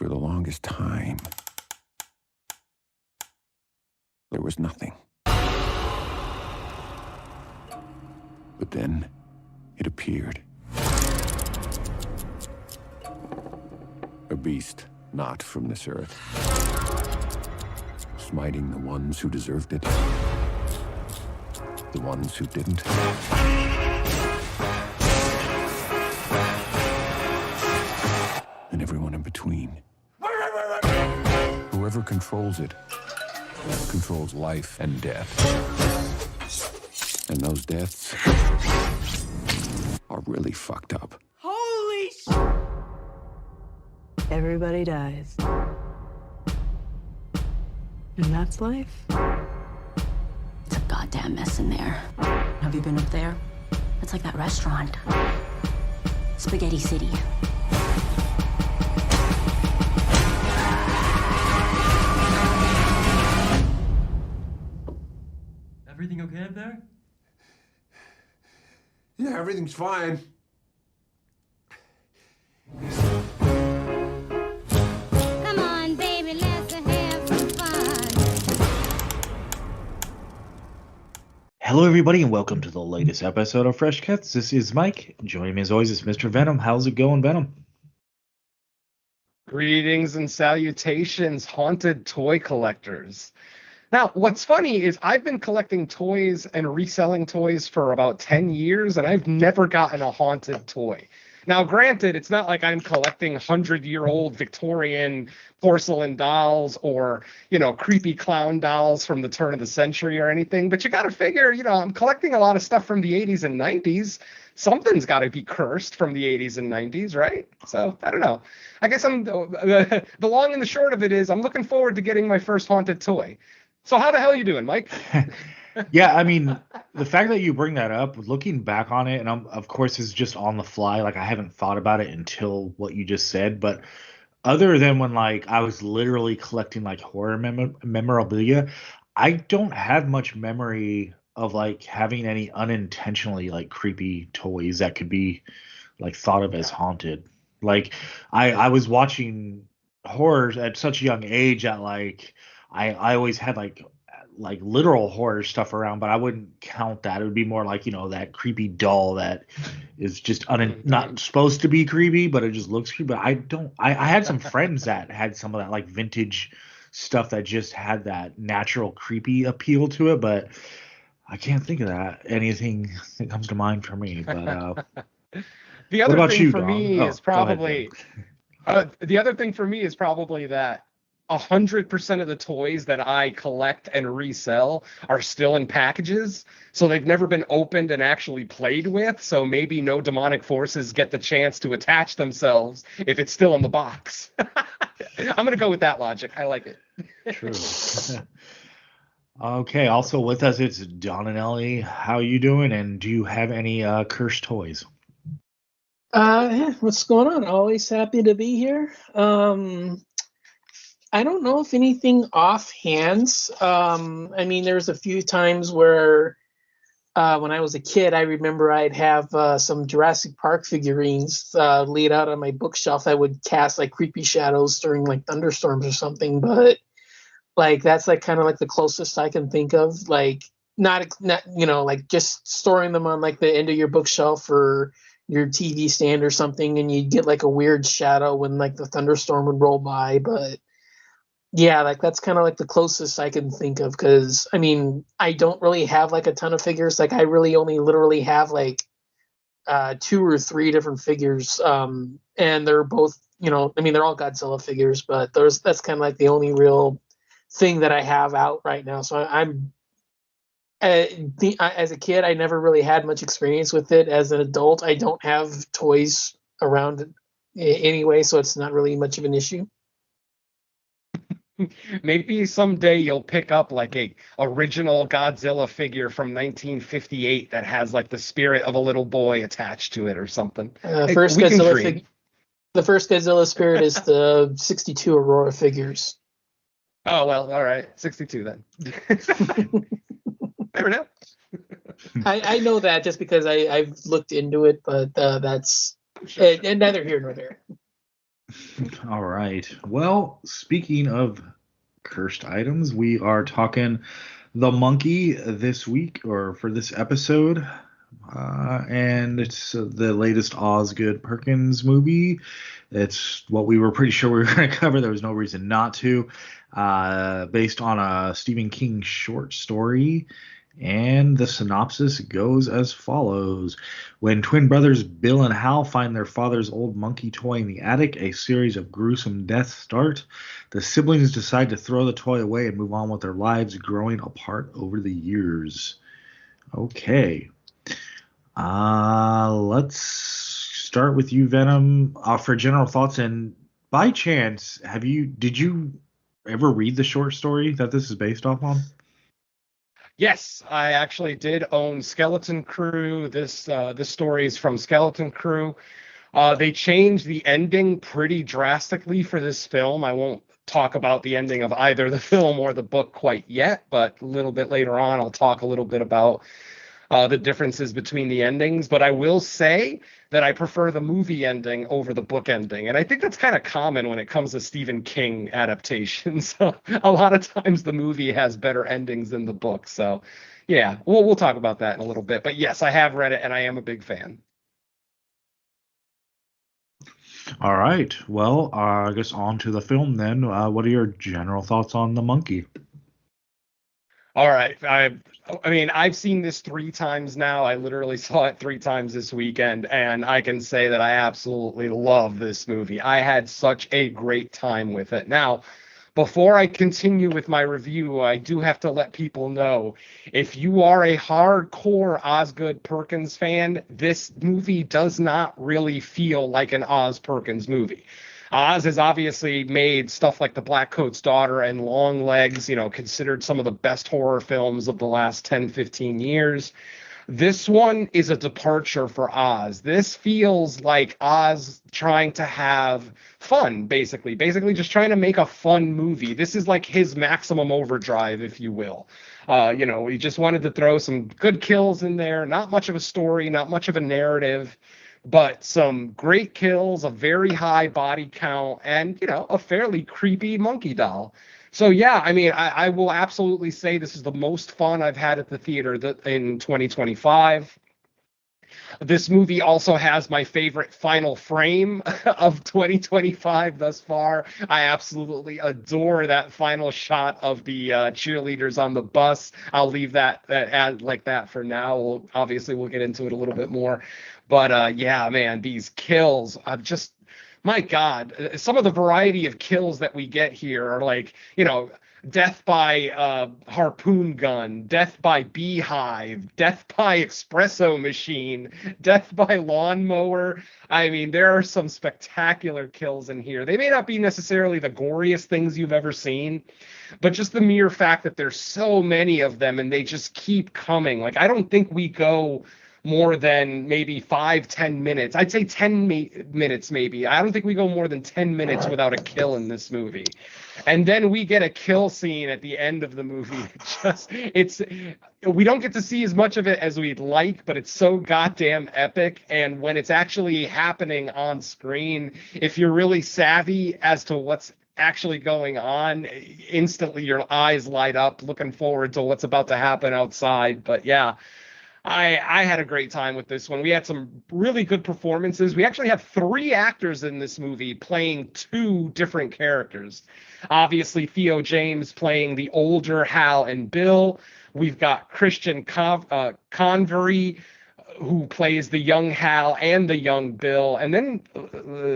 for the longest time, there was nothing. But then, it appeared. A beast not from this earth, smiting the ones who deserved it, the ones who didn't. And everyone in between. Whoever controls it controls life and death. And those deaths are really fucked up. Holy sh! Everybody dies. And that's life. It's a goddamn mess in there. Have you been up there? It's like that restaurant. Spaghetti City. Everything okay up there? Yeah, everything's fine. Come on, baby, let's have some fun. Hello, everybody, and welcome to the latest episode of Fresh Cuts. This is Mike. Joining me as always is Mr. Venom. How's it going, Venom? Greetings and salutations, haunted toy collectors. Now, what's funny is I've been collecting toys and reselling toys for about 10 years, and I've never gotten a haunted toy. Now, granted, it's not like I'm collecting 100-year-old Victorian porcelain dolls or, creepy clown dolls from the turn of the century or anything, but you got to figure, I'm collecting a lot of stuff from the 80s and 90s. Something's got to be cursed from the 80s and 90s, right? So, I don't know. I guess the long and the short of it is I'm looking forward to getting my first haunted toy. So how the hell are you doing, Mike? Yeah, I mean, the fact that you bring that up, looking back on it, and of course it's just on the fly, like I haven't thought about it until what you just said, but other than when I was literally collecting horror memorabilia, I don't have much memory of having any unintentionally creepy toys that could be thought of as haunted. I was watching horrors at such a young age that I always had literal horror stuff around, but I wouldn't count that. It would be more that creepy doll that is just not supposed to be creepy, but it just looks creepy. But I had some friends that had some of that vintage stuff that just had that natural creepy appeal to it, but I can't think of anything that comes to mind for me. But the other thing you, for Dom? me is probably the other thing for me is probably that 100% of the toys that I collect and resell are still in packages, so they've never been opened and actually played with, so maybe no demonic forces get the chance to attach themselves if it's still in the box. I'm going to go with that logic. I like it. True. Okay, also with us, it's Don and Ellie. How you doing, and do you have any cursed toys? Yeah, what's going on? Always happy to be here. I don't know if anything offhands. I mean, there's a few times where when I was a kid, I remember I'd have some Jurassic Park figurines laid out on my bookshelf that would cast creepy shadows during thunderstorms or something. But that's kind of the closest I can think of. Not just storing them on the end of your bookshelf or your TV stand or something, and you'd get a weird shadow when the thunderstorm would roll by. But yeah, that's kind of the closest I can think of, because I mean, I don't really have a ton of figures. I really only literally have 2 or 3 different figures, and they're both, they're all Godzilla figures, but that's kind of the only real thing that I have out right now. So as a kid, I never really had much experience with it. As an adult, I don't have toys around anyway, so it's not really much of an issue. Maybe someday you'll pick up a original Godzilla figure from 1958 that has the spirit of a little boy attached to it or something. The first Godzilla spirit is the 62 Aurora figures. Oh, well, all right. 62 then. Never know. I know that just because I've looked into it, but that's and neither here nor there. All right. Well, speaking of cursed items, we are talking the monkey this week, or for this episode. And it's the latest Osgood Perkins movie. It's what we were pretty sure we were going to cover. There was no reason not to. Based on a Stephen King short story. And the synopsis goes as follows. When twin brothers Bill and Hal find their father's old monkey toy in the attic, a series of gruesome deaths start. The siblings decide to throw the toy away and move on with their lives, growing apart over the years. Okay. Let's start with you, Venom, for general thoughts. And by chance, did you ever read the short story that this is based off on? Yes, I actually did own Skeleton Crew. This story is from Skeleton Crew. They changed the ending pretty drastically for this film. I won't talk about the ending of either the film or the book quite yet, but a little bit later on, I'll talk a little bit about the differences between the endings. But I will say that I prefer the movie ending over the book ending. And I think that's kind of common when it comes to Stephen King adaptations. So a lot of times the movie has better endings than the book. So yeah, we'll talk about that in a little bit. But yes, I have read it and I am a big fan. All right. Well, I guess on to the film then. What are your general thoughts on the monkey? All right. I mean, I've seen this 3 times now. I literally saw it 3 times this weekend, and I can say that I absolutely love this movie. I had such a great time with it. Now, before I continue with my review, I do have to let people know, if you are a hardcore Osgood Perkins fan, this movie does not really feel like an Oz Perkins movie. Oz has obviously made stuff like The Black Coat's Daughter and Long Legs, considered some of the best horror films of the last 10, 15 years. This one is a departure for Oz. This feels like Oz trying to have fun, basically just trying to make a fun movie. This is like his maximum overdrive, if you will. He just wanted to throw some good kills in there, not much of a story, not much of a narrative, but some great kills, a very high body count, and, a fairly creepy monkey doll. So, yeah, I mean, I will absolutely say this is the most fun I've had at the theater in 2025. This movie also has my favorite final frame of 2025 thus far. I absolutely adore that final shot of the cheerleaders on the bus. I'll leave that like that for now. Obviously, we'll get into it a little bit more. But yeah, man, these kills, my God, some of the variety of kills that we get here are like, death by harpoon gun, death by beehive, death by espresso machine, death by lawnmower. I mean, there are some spectacular kills in here. They may not be necessarily the goriest things you've ever seen, but just the mere fact that there's so many of them and they just keep coming. Like, I don't think we go more than maybe 5-10 minutes. I'd say 10 minutes maybe. I don't think we go more than 10 minutes without a kill in this movie. And then we get a kill scene at the end of the movie. We don't get to see as much of it as we'd like, but it's so goddamn epic. And when it's actually happening on screen, if you're really savvy as to what's actually going on, instantly your eyes light up looking forward to what's about to happen outside. But yeah, I had a great time with this one. We had some really good performances. We actually have 3 actors in this movie playing 2 different characters. Obviously, Theo James playing the older Hal and Bill. We've got Christian Convery, who plays the young Hal and the young Bill. And then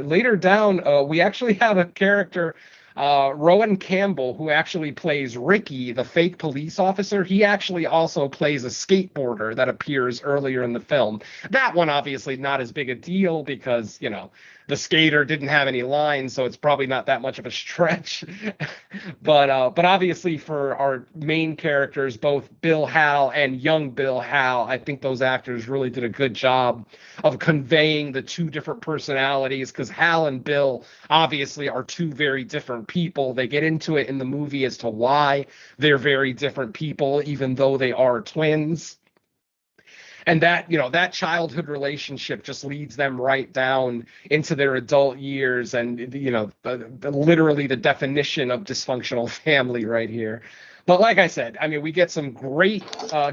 later down, we actually have a character, Rowan Campbell, who actually plays Ricky, the fake police officer. He actually also plays a skateboarder that appears earlier in the film. That one obviously not as big a deal because, the skater didn't have any lines, so it's probably not that much of a stretch. But obviously for our main characters, both Bill Hal and young Bill Hal, I think those actors really did a good job of conveying the 2 different personalities, because Hal and Bill obviously are 2 very different people. They get into it in the movie as to why they're very different people, even though they are twins. and that, that childhood relationship just leads them right down into their adult years, and literally the definition of dysfunctional family right here. But like I said, I mean, we get some great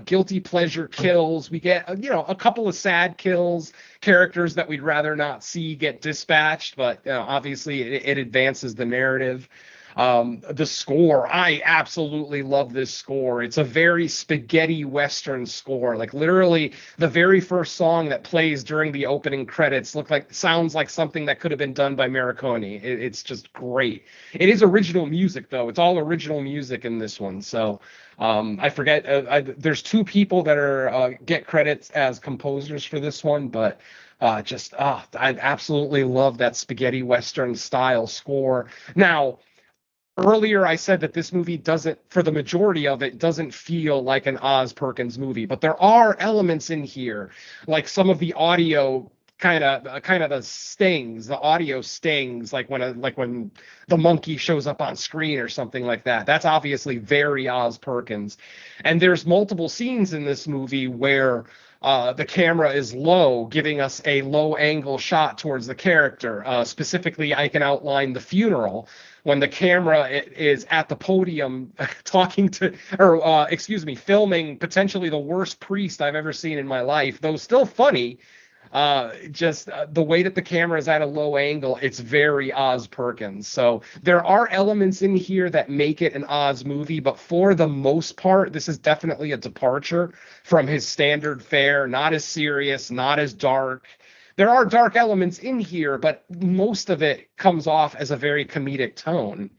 guilty pleasure kills. We get, a couple of sad kills, characters that we'd rather not see get dispatched, but obviously it advances the narrative. The score, I absolutely love this score. It's a very spaghetti Western score. Like literally the very first song that plays during the opening credits sounds like something that could have been done by Morricone. It's just great. It is original music though. It's all original music in this one. So I forget, there's two people that are get credits as composers for this one, but I absolutely love that spaghetti Western style score. Now, earlier I said that this movie doesn't, for the majority of it, doesn't feel like an Oz Perkins movie, but there are elements in here, like some of the audio kind of the audio stings, like when the monkey shows up on screen or something like that. That's obviously very Oz Perkins. And there's multiple scenes in this movie where the camera is low, giving us a low angle shot towards the character. Specifically, I can outline the funeral when the camera is at the podium filming potentially the worst priest I've ever seen in my life, though still funny. The way that the camera is at a low angle, it's very Oz Perkins. So there are elements in here that make it an Oz movie, but for the most part, this is definitely a departure from his standard fare. Not as serious, not as dark. There are dark elements in here, but most of it comes off as a very comedic tone.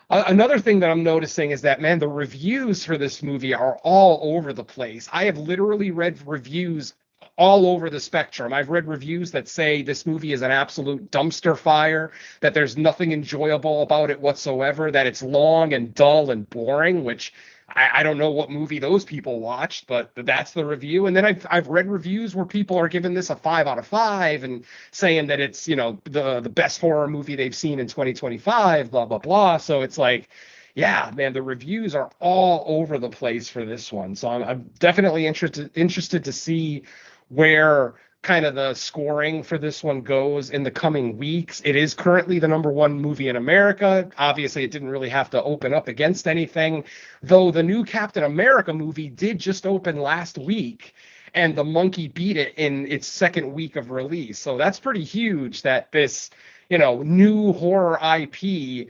Another thing that I'm noticing is that, man, the reviews for this movie are all over the place. I have literally read reviews all over the spectrum. I've read reviews that say this movie is an absolute dumpster fire, that there's nothing enjoyable about it whatsoever, that it's long and dull and boring, which I don't know what movie those people watched, but that's the review. And then I've read reviews where people are giving this a 5 out of 5 and saying that it's, the best horror movie they've seen in 2025, blah, blah, blah. So it's like, yeah, man, the reviews are all over the place for this one. So I'm definitely interested to see where kind of the scoring for this one goes in the coming weeks. It is currently the #1 movie in America. Obviously, it didn't really have to open up against anything, though the new Captain America movie did just open last week, and the monkey beat it in its second week of release. So that's pretty huge that this, new horror IP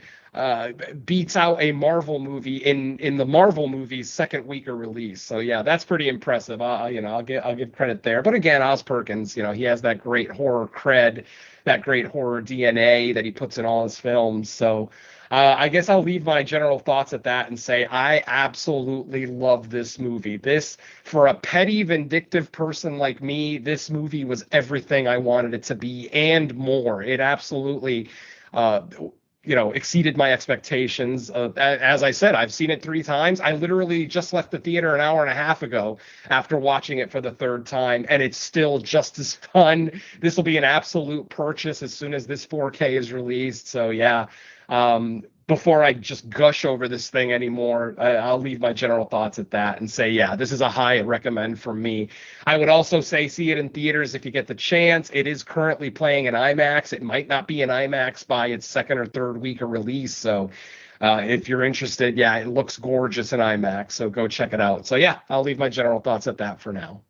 beats out a Marvel movie in the Marvel movie's second week of release. So yeah, that's pretty impressive. I'll give credit there. But again, Oz Perkins, he has that great horror cred, that great horror DNA that he puts in all his films. So I guess I'll leave my general thoughts at that and say I absolutely love this movie. This, for a petty, vindictive person like me, this movie was everything I wanted it to be and more. It absolutely exceeded my expectations. As I said, I've seen it 3 times. I literally just left the theater an hour and a half ago after watching it for the 3rd time, and it's still just as fun. This will be an absolute purchase as soon as this 4K is released. So yeah, before I just gush over this thing anymore, I'll leave my general thoughts at that and say, yeah, this is a high recommend from me. I would also say see it in theaters if you get the chance. It is currently playing in IMAX. It might not be in IMAX by its 2nd or 3rd week of release. So if you're interested, yeah, it looks gorgeous in IMAX. So go check it out. So yeah, I'll leave my general thoughts at that for now.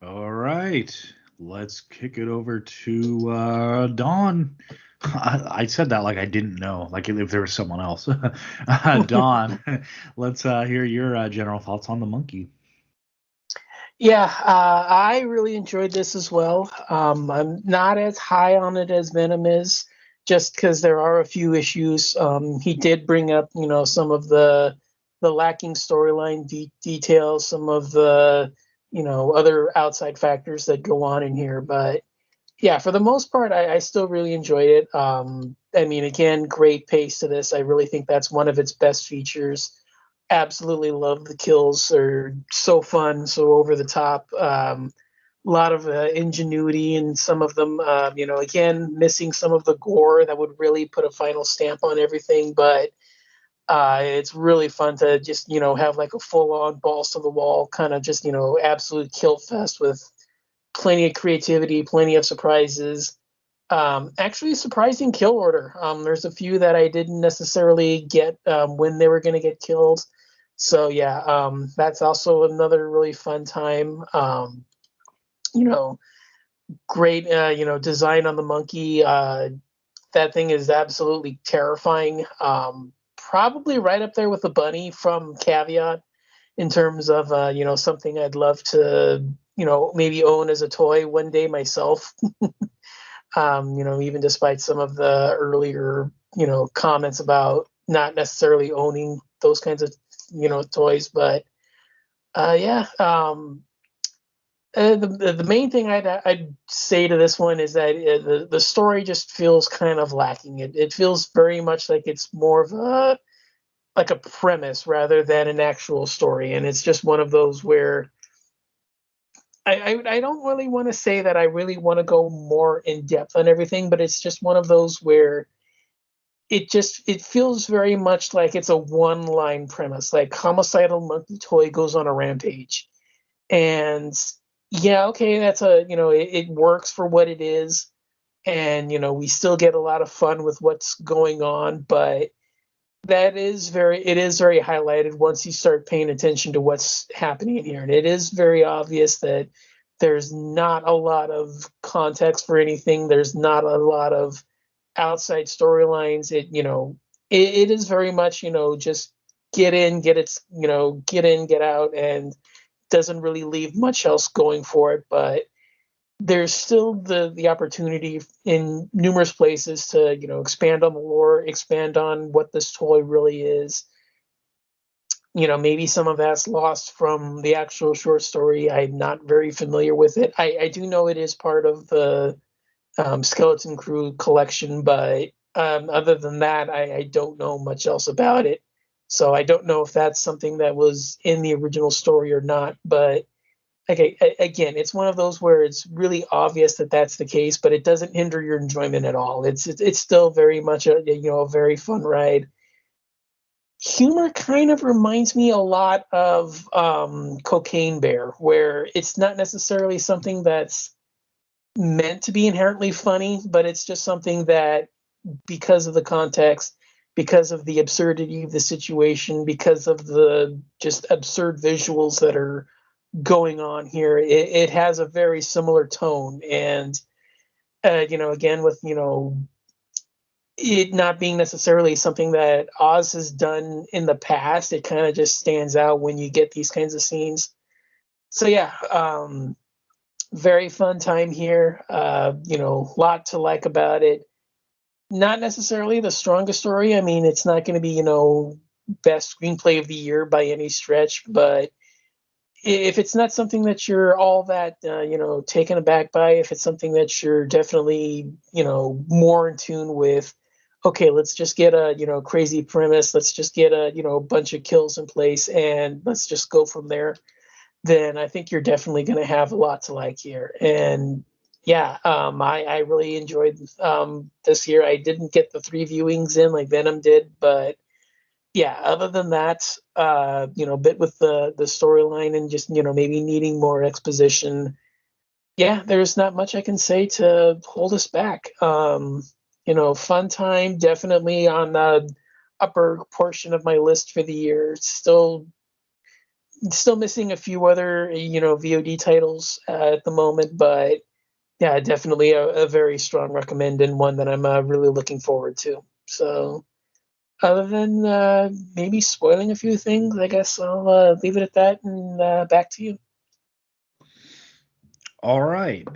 All right. Let's kick it over to Dawn. I said that like I didn't know, like if there was someone else. Dawn, let's hear your general thoughts on the monkey. Yeah, I really enjoyed this as well. I'm not as high on it as Venom is, just because there are a few issues. He did bring up, some of the lacking storyline details, some of the, other outside factors that go on in here, but yeah, for the most part, I still really enjoyed it. Again, great pace to this. I really think that's one of its best features. Absolutely love the kills. They're so fun, so over the top. A lot of ingenuity in some of them. Again, missing some of the gore that would really put a final stamp on everything. But It's really fun to just, have like a full-on balls to the wall kind of just, absolute kill fest with plenty of creativity, plenty of surprises. Actually, surprising kill order. There's a few that I didn't necessarily get when they were going to get killed. So yeah, that's also another really fun time. You know, Great, design on the monkey. That thing is absolutely terrifying. Probably right up there with the bunny from Caveat in terms of, something I'd love to, maybe own as a toy one day myself. Even despite some of the earlier, comments about not necessarily owning those kinds of, toys. Yeah. The main thing I'd say to this one is that the story just feels kind of lacking. It feels very much like it's more of a premise rather than an actual story, and it's just one of those where I don't really want to say that I really want to go more in depth on everything, but it's just one of those where it feels very much like it's a one line premise, like homicidal monkey toy goes on a rampage, and yeah, okay, that's it works for what it is, and we still get a lot of fun with what's going on, but it is very highlighted once you start paying attention to what's happening in here, and it is very obvious that there's not a lot of context for anything. There's not a lot of outside storylines. It is very much just get in, get out, and doesn't really leave much else going for it, but there's still the opportunity in numerous places to expand on the lore, expand on what this toy really is. Maybe some of that's lost from the actual short story. I'm not very familiar with it. I do know it is part of the Skeleton Crew collection, but other than that, I don't know much else about it. So I don't know if that's something that was in the original story or not. But okay, again, it's one of those where it's really obvious that that's the case, but it doesn't hinder your enjoyment at all. It's still very much a very fun ride. Humor kind of reminds me a lot of Cocaine Bear, where it's not necessarily something that's meant to be inherently funny, but it's just something that, because of the context, because of the absurdity of the situation, because of the just absurd visuals that are going on here, it has a very similar tone. And again, with it not being necessarily something that Oz has done in the past, it kind of just stands out when you get these kinds of scenes. So yeah, very fun time here. Lot to like about it. Not necessarily the strongest story. I mean, it's not going to be, best screenplay of the year by any stretch, but if it's not something that you're all that, taken aback by, if it's something that you're definitely, more in tune with, okay, let's just get a, crazy premise. Let's just get a, bunch of kills in place and let's just go from there. Then I think you're definitely going to have a lot to like here. And yeah, I really enjoyed this year. I didn't get the 3 viewings in like Venom did, but yeah, other than that, bit with the storyline and just, maybe needing more exposition. Yeah, there's not much I can say to hold us back. Fun time, definitely on the upper portion of my list for the year. Still missing a few other, VOD titles at the moment, but yeah, definitely a very strong recommend and one that I'm really looking forward to. So other than maybe spoiling a few things, I guess I'll leave it at that and back to you. All right.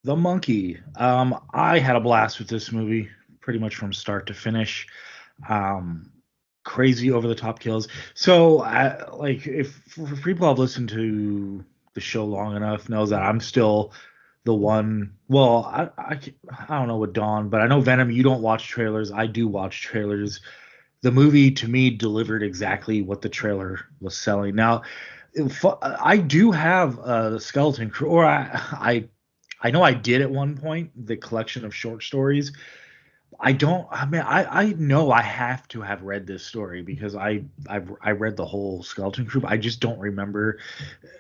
The Monkey. I had a blast with this movie pretty much from start to finish. Crazy over the top kills. So if for people have listened to the show long enough knows that I'm still the one. Well, I don't know with Dawn, but I know Venom, you don't watch trailers. I do watch trailers. The movie to me delivered exactly what the trailer was selling. Now, I do have a Skeleton Crew, or I know I did at one point, the collection of short stories. I don't. I mean, I know I have to have read this story because I read the whole Skeleton Crew. I just don't remember.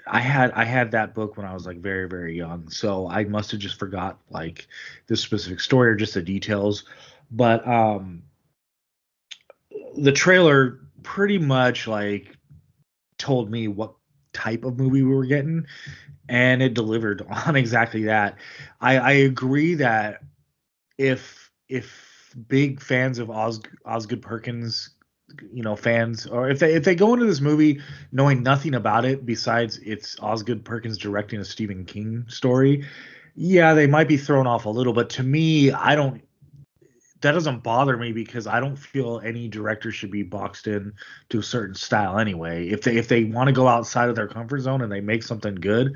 I had that book when I was like very very young, so I must have just forgot like the specific story or just the details. But the trailer pretty much like told me what type of movie we were getting, and it delivered on exactly that. I agree that if big fans of Osgood Perkins, fans, or if they go into this movie knowing nothing about it besides it's Osgood Perkins directing a Stephen King story, yeah, they might be thrown off a little. But to me, I don't. That doesn't bother me because I don't feel any director should be boxed in to a certain style anyway. If they want to go outside of their comfort zone and they make something good,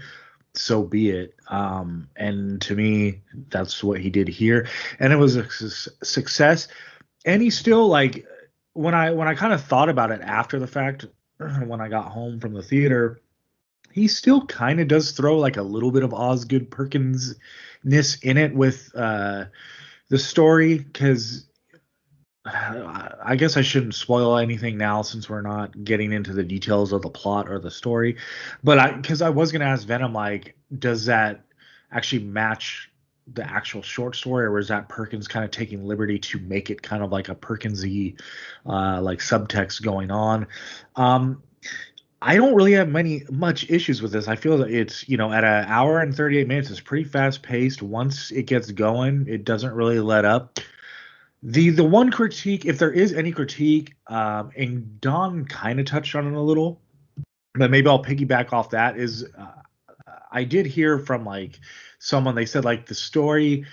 so be it. And to me, that's what he did here, and it was a success. And he still like when I kind of thought about it after the fact, when I got home from the theater, he still kind of does throw like a little bit of Osgood Perkins ness in it with the story because I guess I shouldn't spoil anything now since we're not getting into the details of the plot or the story. But because I was gonna ask Venom, like, does that actually match the actual short story, or was that Perkins kind of taking liberty to make it kind of like a Perkinsy like subtext going on? I don't really have much issues with this. I feel that it's at an hour and 38 minutes, it's pretty fast paced. Once it gets going, it doesn't really let up. The one critique, if there is any critique, and Don kind of touched on it a little, but maybe I'll piggyback off that, is I did hear from like someone, they said like the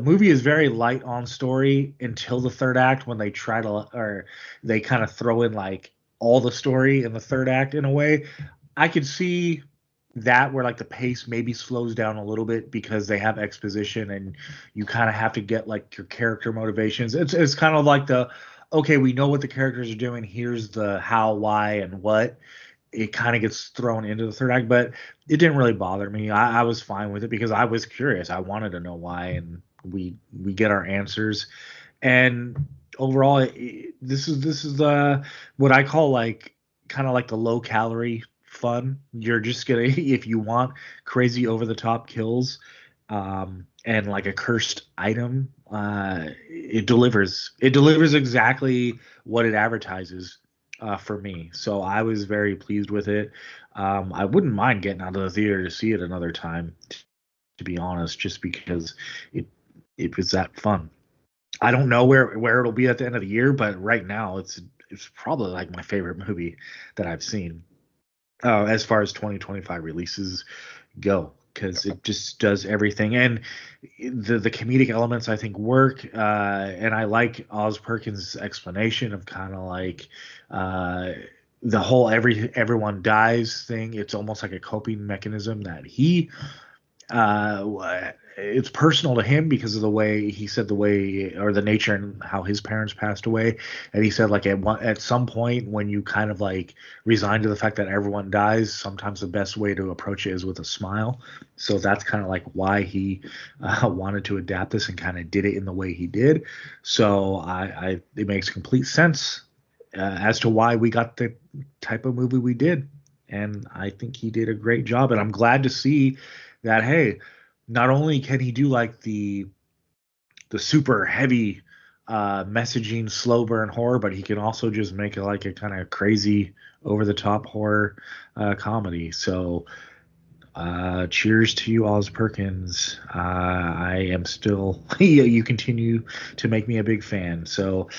movie is very light on story until the third act when they try to, or they kind of throw in like all the story in the third act in a way. I could see that where like the pace maybe slows down a little bit because they have exposition and you kind of have to get like your character motivations. It's kind of like okay, we know what the characters are doing. Here's the how, why, and what. It kind of gets thrown into the third act, but it didn't really bother me. I was fine with it because I was curious. I wanted to know why, and we get our answers. And overall, this is what I call like kind of like the low calorie fun. You're just gonna if you want crazy over the top kills, and like a cursed item, it delivers. It delivers exactly what it advertises. For me, so I was very pleased with it. I wouldn't mind getting out of the theater to see it another time, to be honest, just because it was that fun. I don't know where it'll be at the end of the year, but right now it's probably like my favorite movie that I've seen as far as 2025 releases go, because it just does everything, and the comedic elements I think work, and I like Oz Perkins' explanation of kind of like the whole everyone dies thing. It's almost like a coping mechanism that he it's personal to him because of the way he said the way or the nature and how his parents passed away. And he said like at some point when you kind of like resign to the fact that everyone dies, sometimes the best way to approach it is with a smile. So that's kind of like why he wanted to adapt this and kind of did it in the way he did. So it makes complete sense as to why we got the type of movie we did. And I think he did a great job. And I'm glad to see that, hey, not only can he do like the super heavy messaging slow burn horror, but he can also just make it like a kind of crazy over the top horror comedy. So cheers to you, Oz Perkins. I am still you continue to make me a big fan. So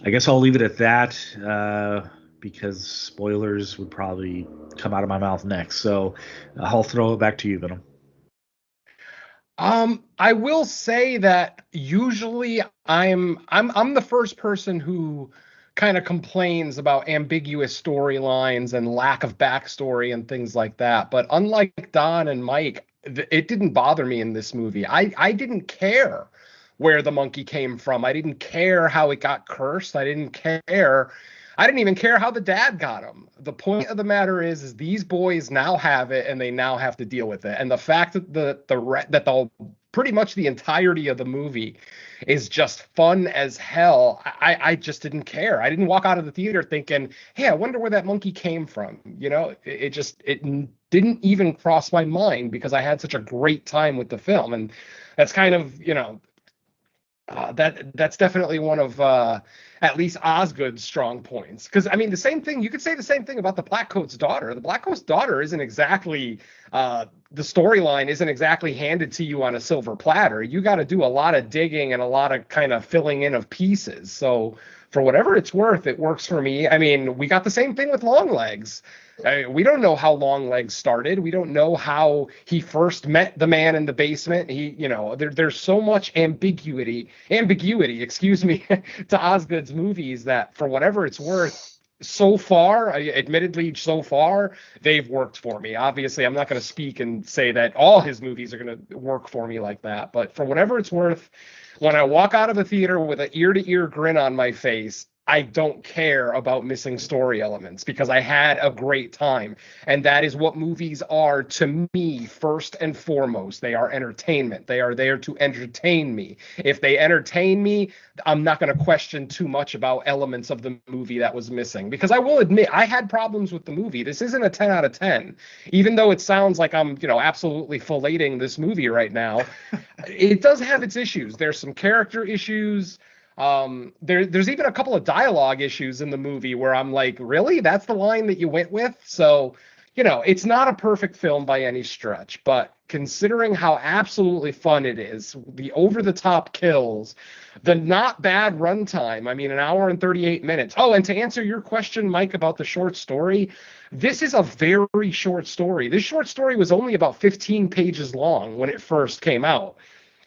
I guess I'll leave it at that because spoilers would probably come out of my mouth next. So I'll throw it back to you, Venom. I will say that usually I'm the first person who kind of complains about ambiguous storylines and lack of backstory and things like that. But unlike Don and Mike, it didn't bother me in this movie. I didn't care where the monkey came from. I didn't care how it got cursed. I didn't even care how the dad got him. The point of the matter is these boys now have it and they now have to deal with it. And the fact that the pretty much the entirety of the movie is just fun as hell. I just didn't care. I didn't walk out of the theater thinking, hey, I wonder where that monkey came from. You know, it didn't even cross my mind because I had such a great time with the film. And that's kind of, you know, that's definitely one of at least Osgood's strong points. Because I mean, the same thing, you could say the same thing about the Blackcoat's daughter. The Blackcoat's daughter isn't exactly the storyline isn't exactly handed to you on a silver platter. You got to do a lot of digging and a lot of kind of filling in of pieces. So for whatever it's worth, it works for me. I mean, we got the same thing with Longlegs. We don't know how Longlegs started. We don't know how he first met the man in the basement. You know, there's so much ambiguity, excuse me, to Osgood's movies that for whatever it's worth, so far, so far, they've worked for me. Obviously, I'm not going to speak and say that all his movies are going to work for me like that. But for whatever it's worth, when I walk out of a theater with an ear-to-ear grin on my face, I don't care about missing story elements because I had a great time. And that is what movies are to me, first and foremost. They are entertainment. They are there to entertain me. If they entertain me, I'm not going to question too much about elements of the movie that was missing. Because I will admit, I had problems with the movie. This isn't a 10 out of 10. Even though it sounds like I'm, you know, absolutely filleting this movie right now, it does have its issues. There's some character issues. There's even a couple of dialogue issues in the movie where I'm like, really? That's the line that you went with? So, you know, it's not a perfect film by any stretch, but considering how absolutely fun it is, the over-the-top kills, the not bad runtime, I mean, 1 hour and 38 minutes. Oh, and to answer your question, Mike, about the short story, this is a very short story. This short story was only about 15 pages long when it first came out.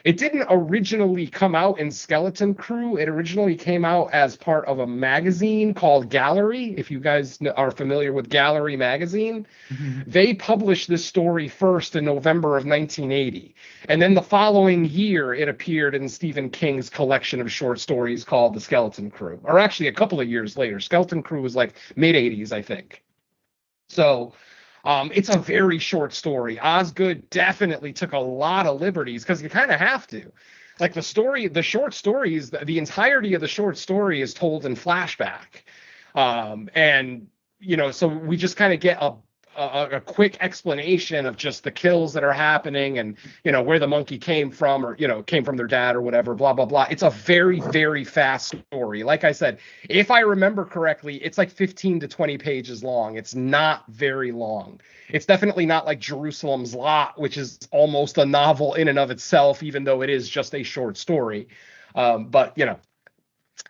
It didn't originally come out in Skeleton Crew. It originally came out as part of a magazine called Gallery. If you guys are familiar with Gallery magazine, they published this story first in November of 1980. And then the following year, it appeared in Stephen King's collection of short stories called The Skeleton Crew. Or actually, a couple of years later. Skeleton Crew was like mid-80s, I think. So it's a very short story. Osgood definitely took a lot of liberties because you kind of have to. Like the short stories, the entirety of the short story is told in flashback. And, you know, so we just kind of get a quick explanation of just the kills that are happening and, you know, where the monkey came from or, you know, came from their dad or whatever, blah, blah, blah. It's a very, very fast story. Like I said, if I remember correctly, it's like 15 to 20 pages long. It's not very long. It's definitely not like Jerusalem's Lot, which is almost a novel in and of itself, even though it is just a short story. But, you know,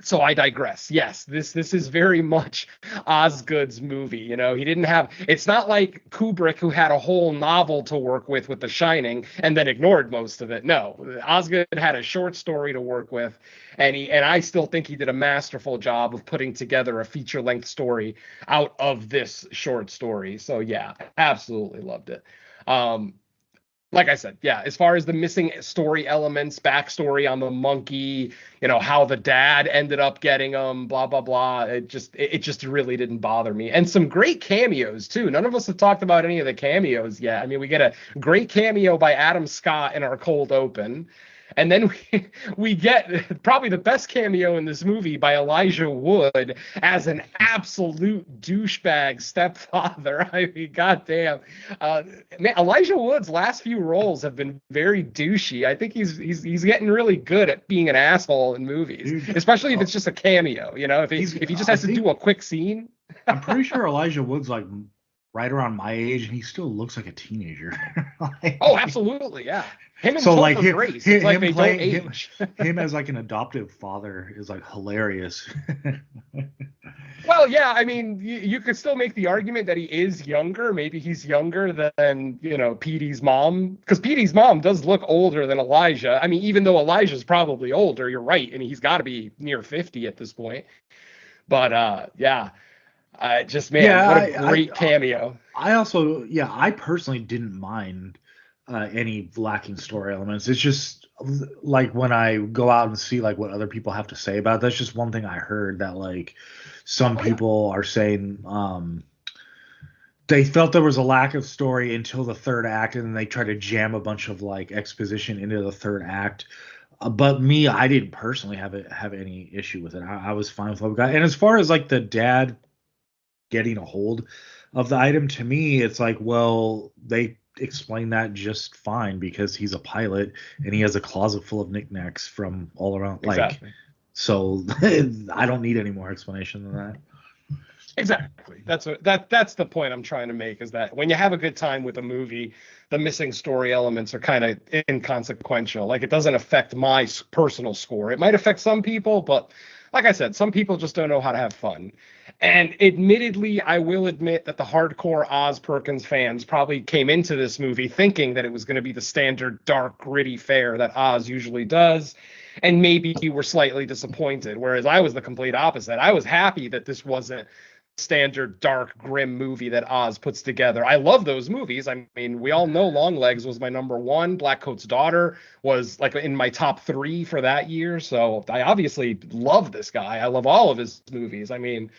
so I digress. Yes, this is very much Osgood's movie. You know, it's not like Kubrick, who had a whole novel to work with The Shining and then ignored most of it. No, Osgood had a short story to work with, and I still think he did a masterful job of putting together a feature-length story out of this short story. So yeah, absolutely loved it. Like I said, yeah, as far as the missing story elements, backstory on the monkey, you know, how the dad ended up getting him, blah, blah, blah. It just really didn't bother me. And some great cameos, too. None of us have talked about any of the cameos yet. I mean, we get a great cameo by Adam Scott in our cold open. And then we get probably the best cameo in this movie by Elijah Wood as an absolute douchebag stepfather. I mean, goddamn. Man, Elijah Wood's last few roles have been very douchey. I think he's getting really good at being an asshole in movies, especially if it's just a cameo. You know, if he just has to do a quick scene. I'm pretty sure Elijah Wood's like right around my age, and he still looks like a teenager. Oh, absolutely, yeah. Him and so Topher like Grace, it's like they don't age. him as like an adoptive father is like hilarious. Well, yeah, I mean, you could still make the argument that he is younger. Maybe he's younger than, you know, Petey's mom, because Petey's mom does look older than Elijah. I mean, even though Elijah's probably older, you're right, and he's got to be near 50 at this point. But yeah. What a great cameo. I personally didn't mind any lacking story elements. It's just like when I go out and see like what other people have to say about it, that's just one thing I heard that like some people are saying they felt there was a lack of story until the third act, and then they tried to jam a bunch of like exposition into the third act. But me, I didn't personally have any issue with it. I was fine with what we got. And as far as like the dad getting a hold of the item, to me, it's like, well, they explain that just fine because he's a pilot and he has a closet full of knickknacks from all around. Exactly. Like, so I don't need any more explanation than that. Exactly. That's the point I'm trying to make, is that when you have a good time with a movie, the missing story elements are kind of inconsequential. Like, it doesn't affect my personal score. It might affect some people, but like I said, some people just don't know how to have fun. And admittedly, I will admit that the hardcore Oz Perkins fans probably came into this movie thinking that it was going to be the standard dark, gritty fare that Oz usually does. And maybe you were slightly disappointed, whereas I was the complete opposite. I was happy that this wasn't standard dark grim movie that Oz puts together. I love those movies. I mean, we all know Longlegs was my number one. Blackcoat's Daughter was like in my top 3 for that year. So I obviously love this guy. I love all of his movies. I mean,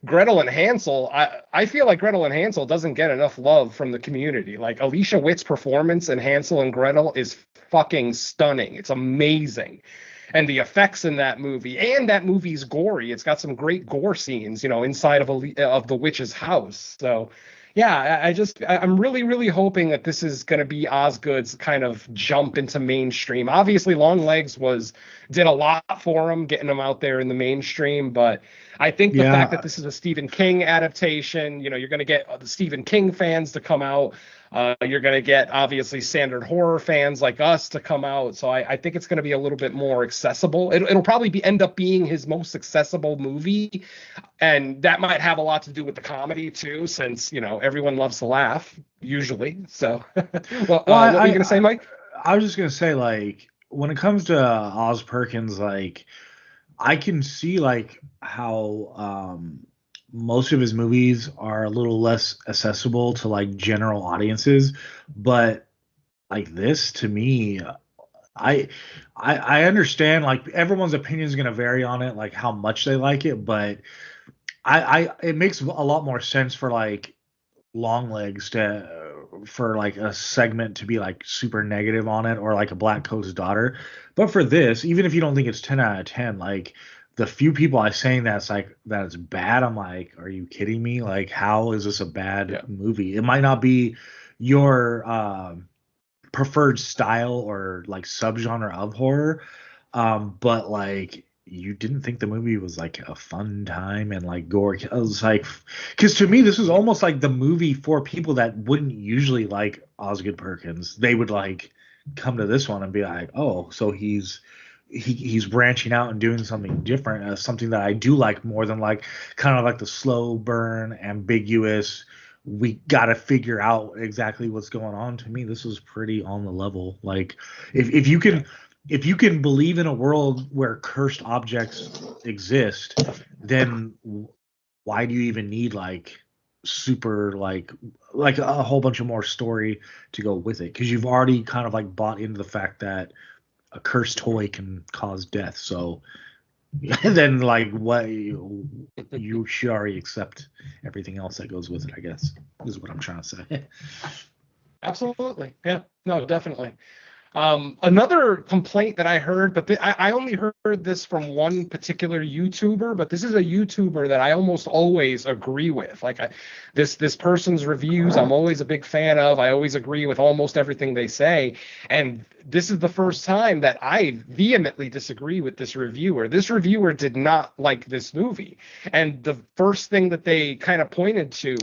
Gretel and Hansel, I feel like Gretel and Hansel doesn't get enough love from the community. Like, Alicia Witt's performance in Hansel and Gretel is fucking stunning. It's amazing. And the effects in that movie, and that movie's gory. It's got some great gore scenes, inside of the witch's house. So, yeah, I'm really, really hoping that this is going to be Osgood's kind of jump into mainstream. Obviously, Longlegs did a lot for him, getting him out there in the mainstream. But I think the fact that this is a Stephen King adaptation, you're going to get the Stephen King fans to come out. You're going to get, obviously, standard horror fans like us to come out. So I think it's going to be a little bit more accessible. It'll probably end up being his most accessible movie. And that might have a lot to do with the comedy, too, since, everyone loves to laugh, usually. So what were you going to say, Mike? I was just going to say, like, when it comes to Oz Perkins, like, I can see, like, how most of his movies are a little less accessible to like general audiences, but like this, to me, I understand like everyone's opinion is going to vary on it, like how much they like it, but it makes a lot more sense for like Longlegs for like a segment to be like super negative on it, or like a Blackcoat's Daughter. But for this, even if you don't think it's 10 out of 10, like, the few people I saying that it's bad, I'm like, are you kidding me? Like, how is this a bad movie? It might not be your preferred style or like subgenre of horror, but like, you didn't think the movie was like a fun time and like gore. I was like, because to me, this was almost like the movie for people that wouldn't usually like Osgood Perkins. They would like come to this one and be like, oh, so he's branching out and doing something different, something that I do like more than like kind of like the slow burn, ambiguous, we got to figure out exactly what's going on. To me, this was pretty on the level. Like, if you can believe in a world where cursed objects exist, then why do you even need like super like a whole bunch of more story to go with it? Because you've already kind of like bought into the fact that a cursed toy can cause death. So then like, what, you should already accept everything else that goes with it, I guess, is what I'm trying to say. Absolutely. Yeah, no, definitely. Another complaint that I heard, but I only heard this from one particular YouTuber, but this is a YouTuber that I almost always agree with. Like, this person's reviews, I'm always a big fan of. I always agree with almost everything they say. And this is the first time that I vehemently disagree with this reviewer. This reviewer did not like this movie. And the first thing that they kind of pointed to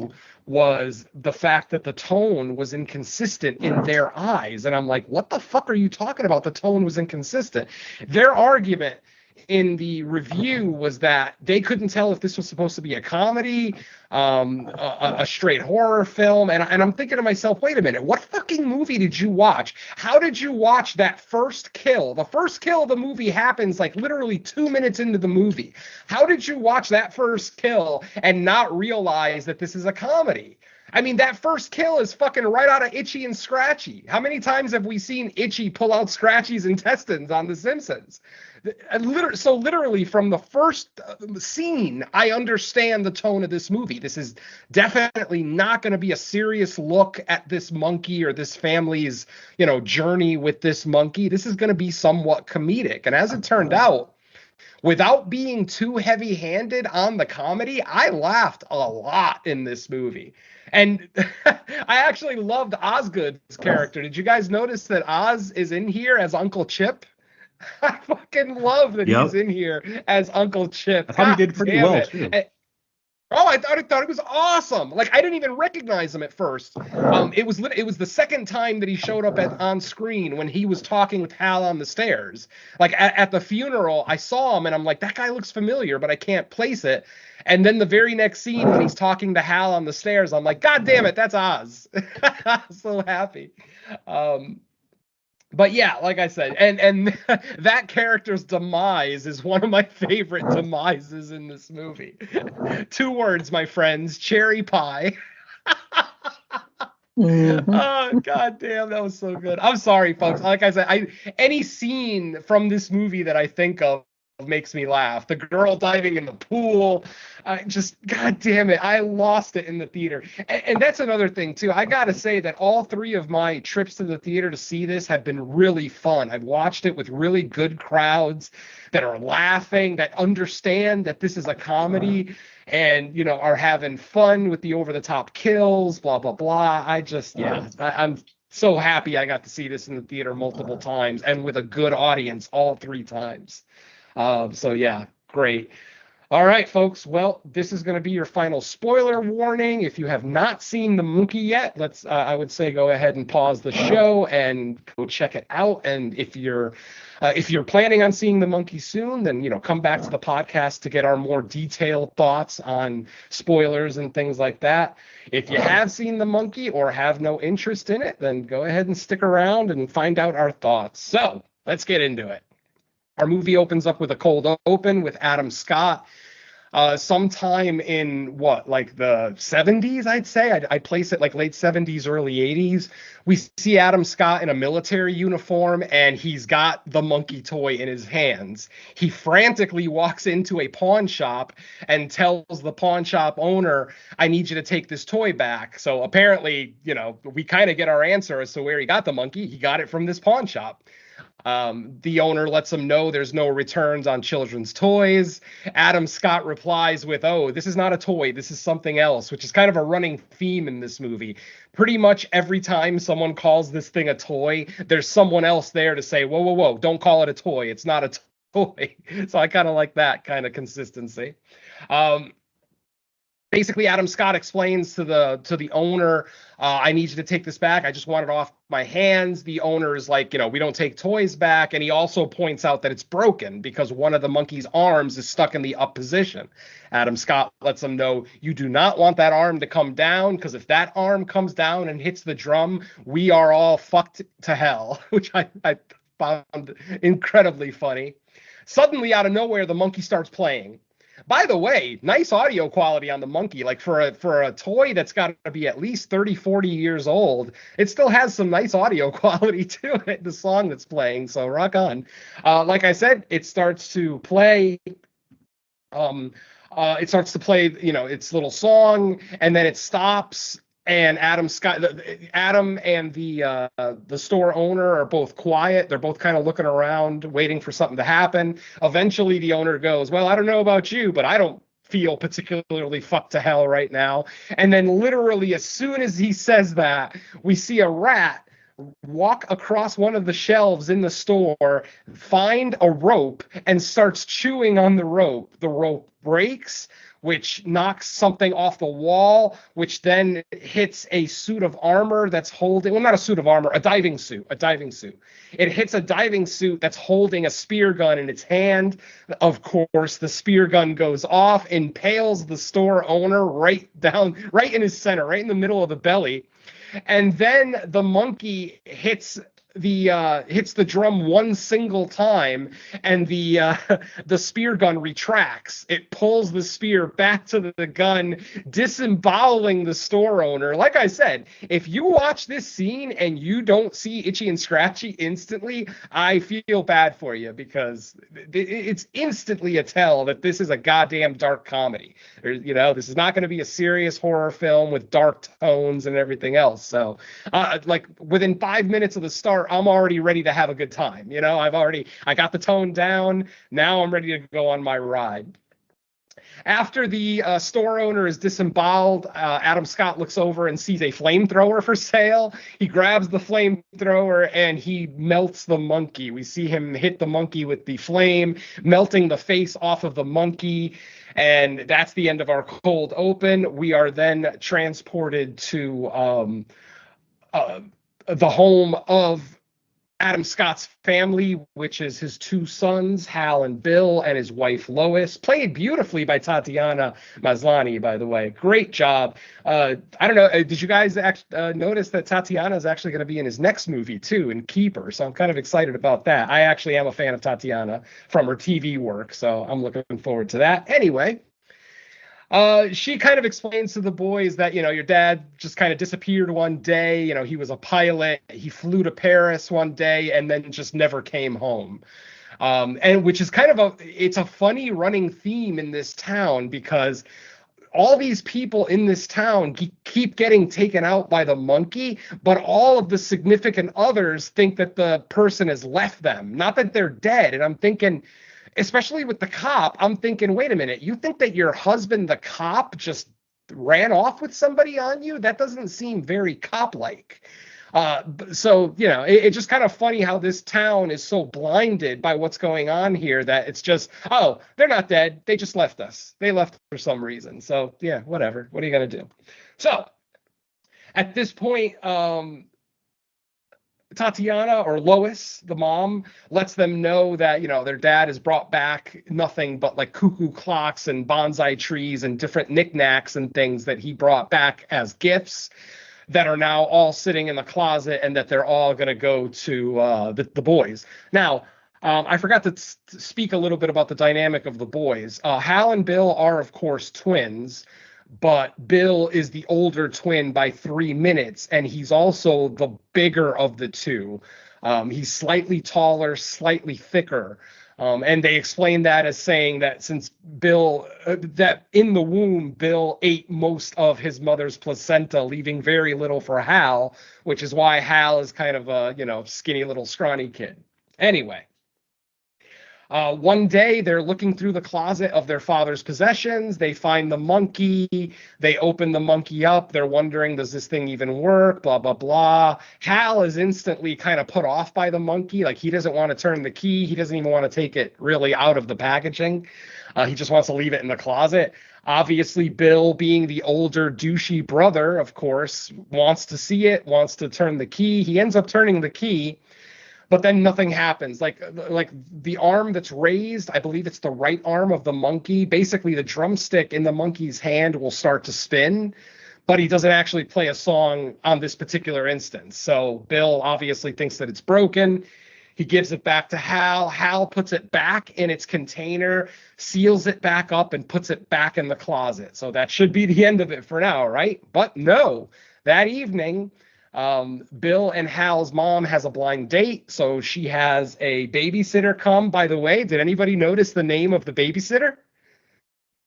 was the fact that the tone was inconsistent in their eyes. And I'm like, what the fuck are you talking about? The tone was inconsistent. Their argument in the review was that they couldn't tell if this was supposed to be a comedy, a straight horror film. And I'm thinking to myself, wait a minute, what fucking movie did you watch? How did you watch that first kill? The first kill of the movie happens like literally 2 minutes into the movie. How did you watch that first kill and not realize that this is a comedy? I mean, that first kill is fucking right out of Itchy and Scratchy. How many times have we seen Itchy pull out Scratchy's intestines on The Simpsons? So literally from the first scene, I understand the tone of this movie. This is definitely not going to be a serious look at this monkey or this family's, journey with this monkey. This is going to be somewhat comedic. And as it turned out, without being too heavy-handed on the comedy, I laughed a lot in this movie. And I actually loved Osgood's character. Did you guys notice that Oz is in here as Uncle Chip? I fucking love that he's in here as Uncle Chip. I thought he did pretty well, too. I thought it was awesome. Like, I didn't even recognize him at first. It was the second time that he showed up on screen when he was talking with Hal on the stairs. Like, at the funeral, I saw him, and I'm like, that guy looks familiar, but I can't place it. And then the very next scene when he's talking to Hal on the stairs, I'm like, God damn it, that's Oz. I'm so happy. But yeah, like I said, and that character's demise is one of my favorite demises in this movie. 2 words, my friends: cherry pie. Oh, God damn, that was so good. I'm sorry, folks. Like I said, any scene from this movie that I think of makes me laugh. The girl diving in the pool, God damn it, I lost it in the theater. And that's another thing too. I gotta say that all 3 of my trips to the theater to see this have been really fun. I've watched it with really good crowds that are laughing, that understand that this is a comedy, and are having fun with the over-the-top kills, blah blah blah. I'm so happy I got to see this in the theater multiple times and with a good audience all 3 times. So yeah, great. All right, folks. Well, this is going to be your final spoiler warning. If you have not seen The Monkey yet, I would say go ahead and pause the show and go check it out. And if you're planning on seeing The Monkey soon, then, come back to the podcast to get our more detailed thoughts on spoilers and things like that. If you have seen The Monkey or have no interest in it, then go ahead and stick around and find out our thoughts. So let's get into it. Our movie opens up with a cold open with Adam Scott. Sometime in the 70s, I'd say. I'd place it like late 70s, early 80s. We see Adam Scott in a military uniform, and he's got the monkey toy in his hands. He frantically walks into a pawn shop and tells the pawn shop owner, I need you to take this toy back. So apparently, we kind of get our answer as to where he got the monkey. He got it from this pawn shop. The owner lets him know there's no returns on children's toys. Adam Scott replies with, oh, this is not a toy, this is something else, which is kind of a running theme in this movie. Pretty much every time someone calls this thing a toy, there's someone else there to say, whoa, don't call it a toy. It's not a toy. So I kind of like that kind of consistency. Basically, Adam Scott explains to the owner, I need you to take this back. I just want it off my hands. The owner is like, we don't take toys back. And he also points out that it's broken because one of the monkey's arms is stuck in the up position. Adam Scott lets him know, you do not want that arm to come down, because if that arm comes down and hits the drum, we are all fucked to hell, which I found incredibly funny. Suddenly, out of nowhere, the monkey starts playing. By the way, nice audio quality on the monkey. Like for a toy that's got to be at least 30, 40 years old, it still has some nice audio quality to it, the song that's playing. So rock on. Like I said, it starts to play. It starts to play, its little song, and then it stops. And Adam and the store owner are both quiet. They're both kind of looking around, waiting for something to happen. Eventually, the owner goes, well, I don't know about you, but I don't feel particularly fucked to hell right now. And then literally, as soon as he says that, we see a rat walk across one of the shelves in the store, find a rope, and starts chewing on the rope. The rope breaks, which knocks something off the wall, which then hits a suit of armor that's holding, well, not a suit of armor, a diving suit. It hits a diving suit that's holding a spear gun in its hand. Of course, the spear gun goes off, impales the store owner right in his center, right in the middle of the belly. And then the monkey hits hits the drum one single time, and the spear gun retracts. It pulls the spear back to the gun, disemboweling the store owner. Like I said, if you watch this scene and you don't see Itchy and Scratchy instantly, I feel bad for you, because it's instantly a tell that this is a goddamn dark comedy. This is not going to be a serious horror film with dark tones and everything else. So, like within 5 minutes of the start, I'm already ready to have a good time. I got the tone down. Now I'm ready to go on my ride. After the store owner is disemboweled, Adam Scott looks over and sees a flamethrower for sale. He grabs the flamethrower and he melts the monkey. We see him hit the monkey with the flame, melting the face off of the monkey. And that's the end of our cold open. We are then transported to the home of Adam Scott's family, which is his two sons, Hal and Bill, and his wife, Lois, played beautifully by Tatiana Maslany, by the way. Great job. I don't know, did you guys notice that Tatiana is actually going to be in his next movie, too, in Keeper? So I'm kind of excited about that. I actually am a fan of Tatiana from her TV work, so I'm looking forward to that. Anyway, she kind of explains to the boys that, your dad just kind of disappeared one day. He was a pilot. He flew to Paris one day and then just never came home. And which is kind of it's a funny running theme in this town, because all these people in this town keep getting taken out by the monkey, but all of the significant others think that the person has left them, not that they're dead. And I'm thinking, especially with the cop, I'm thinking, wait a minute, you think that your husband, the cop, just ran off with somebody on you? That doesn't seem very cop-like. So, it's just kind of funny how this town is so blinded by what's going on here that it's just, oh, they're not dead. They just left us. They left for some reason. So, yeah, whatever. What are you going to do? So, at this point, Tatiana, or Lois, the mom, lets them know that, their dad has brought back nothing but like cuckoo clocks and bonsai trees and different knickknacks and things that he brought back as gifts that are now all sitting in the closet, and that they're all going to go to the boys. Now, I forgot to speak a little bit about the dynamic of the boys. Hal and Bill are, of course, twins, but Bill is the older twin by 3 minutes, and he's also the bigger of the two. He's slightly taller, slightly thicker. And they explain that as saying that since Bill, that in the womb, Bill ate most of his mother's placenta, leaving very little for Hal, which is why Hal is kind of a, skinny little scrawny kid. Anyway. One day, they're looking through the closet of their father's possessions. They find the monkey. They open the monkey up. They're wondering, does this thing even work? Blah, blah, blah. Hal is instantly kind of put off by the monkey. Like, he doesn't want to turn the key. He doesn't even want to take it really out of the packaging. He just wants to leave it in the closet. Obviously, Bill, being the older, douchey brother, of course, wants to see it, wants to turn the key. He ends up turning the key. But then nothing happens. Like the arm that's raised, I believe it's the right arm of the monkey. Basically, the drumstick in the monkey's hand will start to spin, but he doesn't actually play a song on this particular instance. So Bill obviously thinks that it's broken. He gives it back to Hal. Hal puts it back in its container, seals it back up, and puts it back in the closet. So that should be the end of it for now, right? But no, that evening, Bill and Hal's mom has a blind date, so she has a babysitter come. By the way, did anybody notice the name of the babysitter?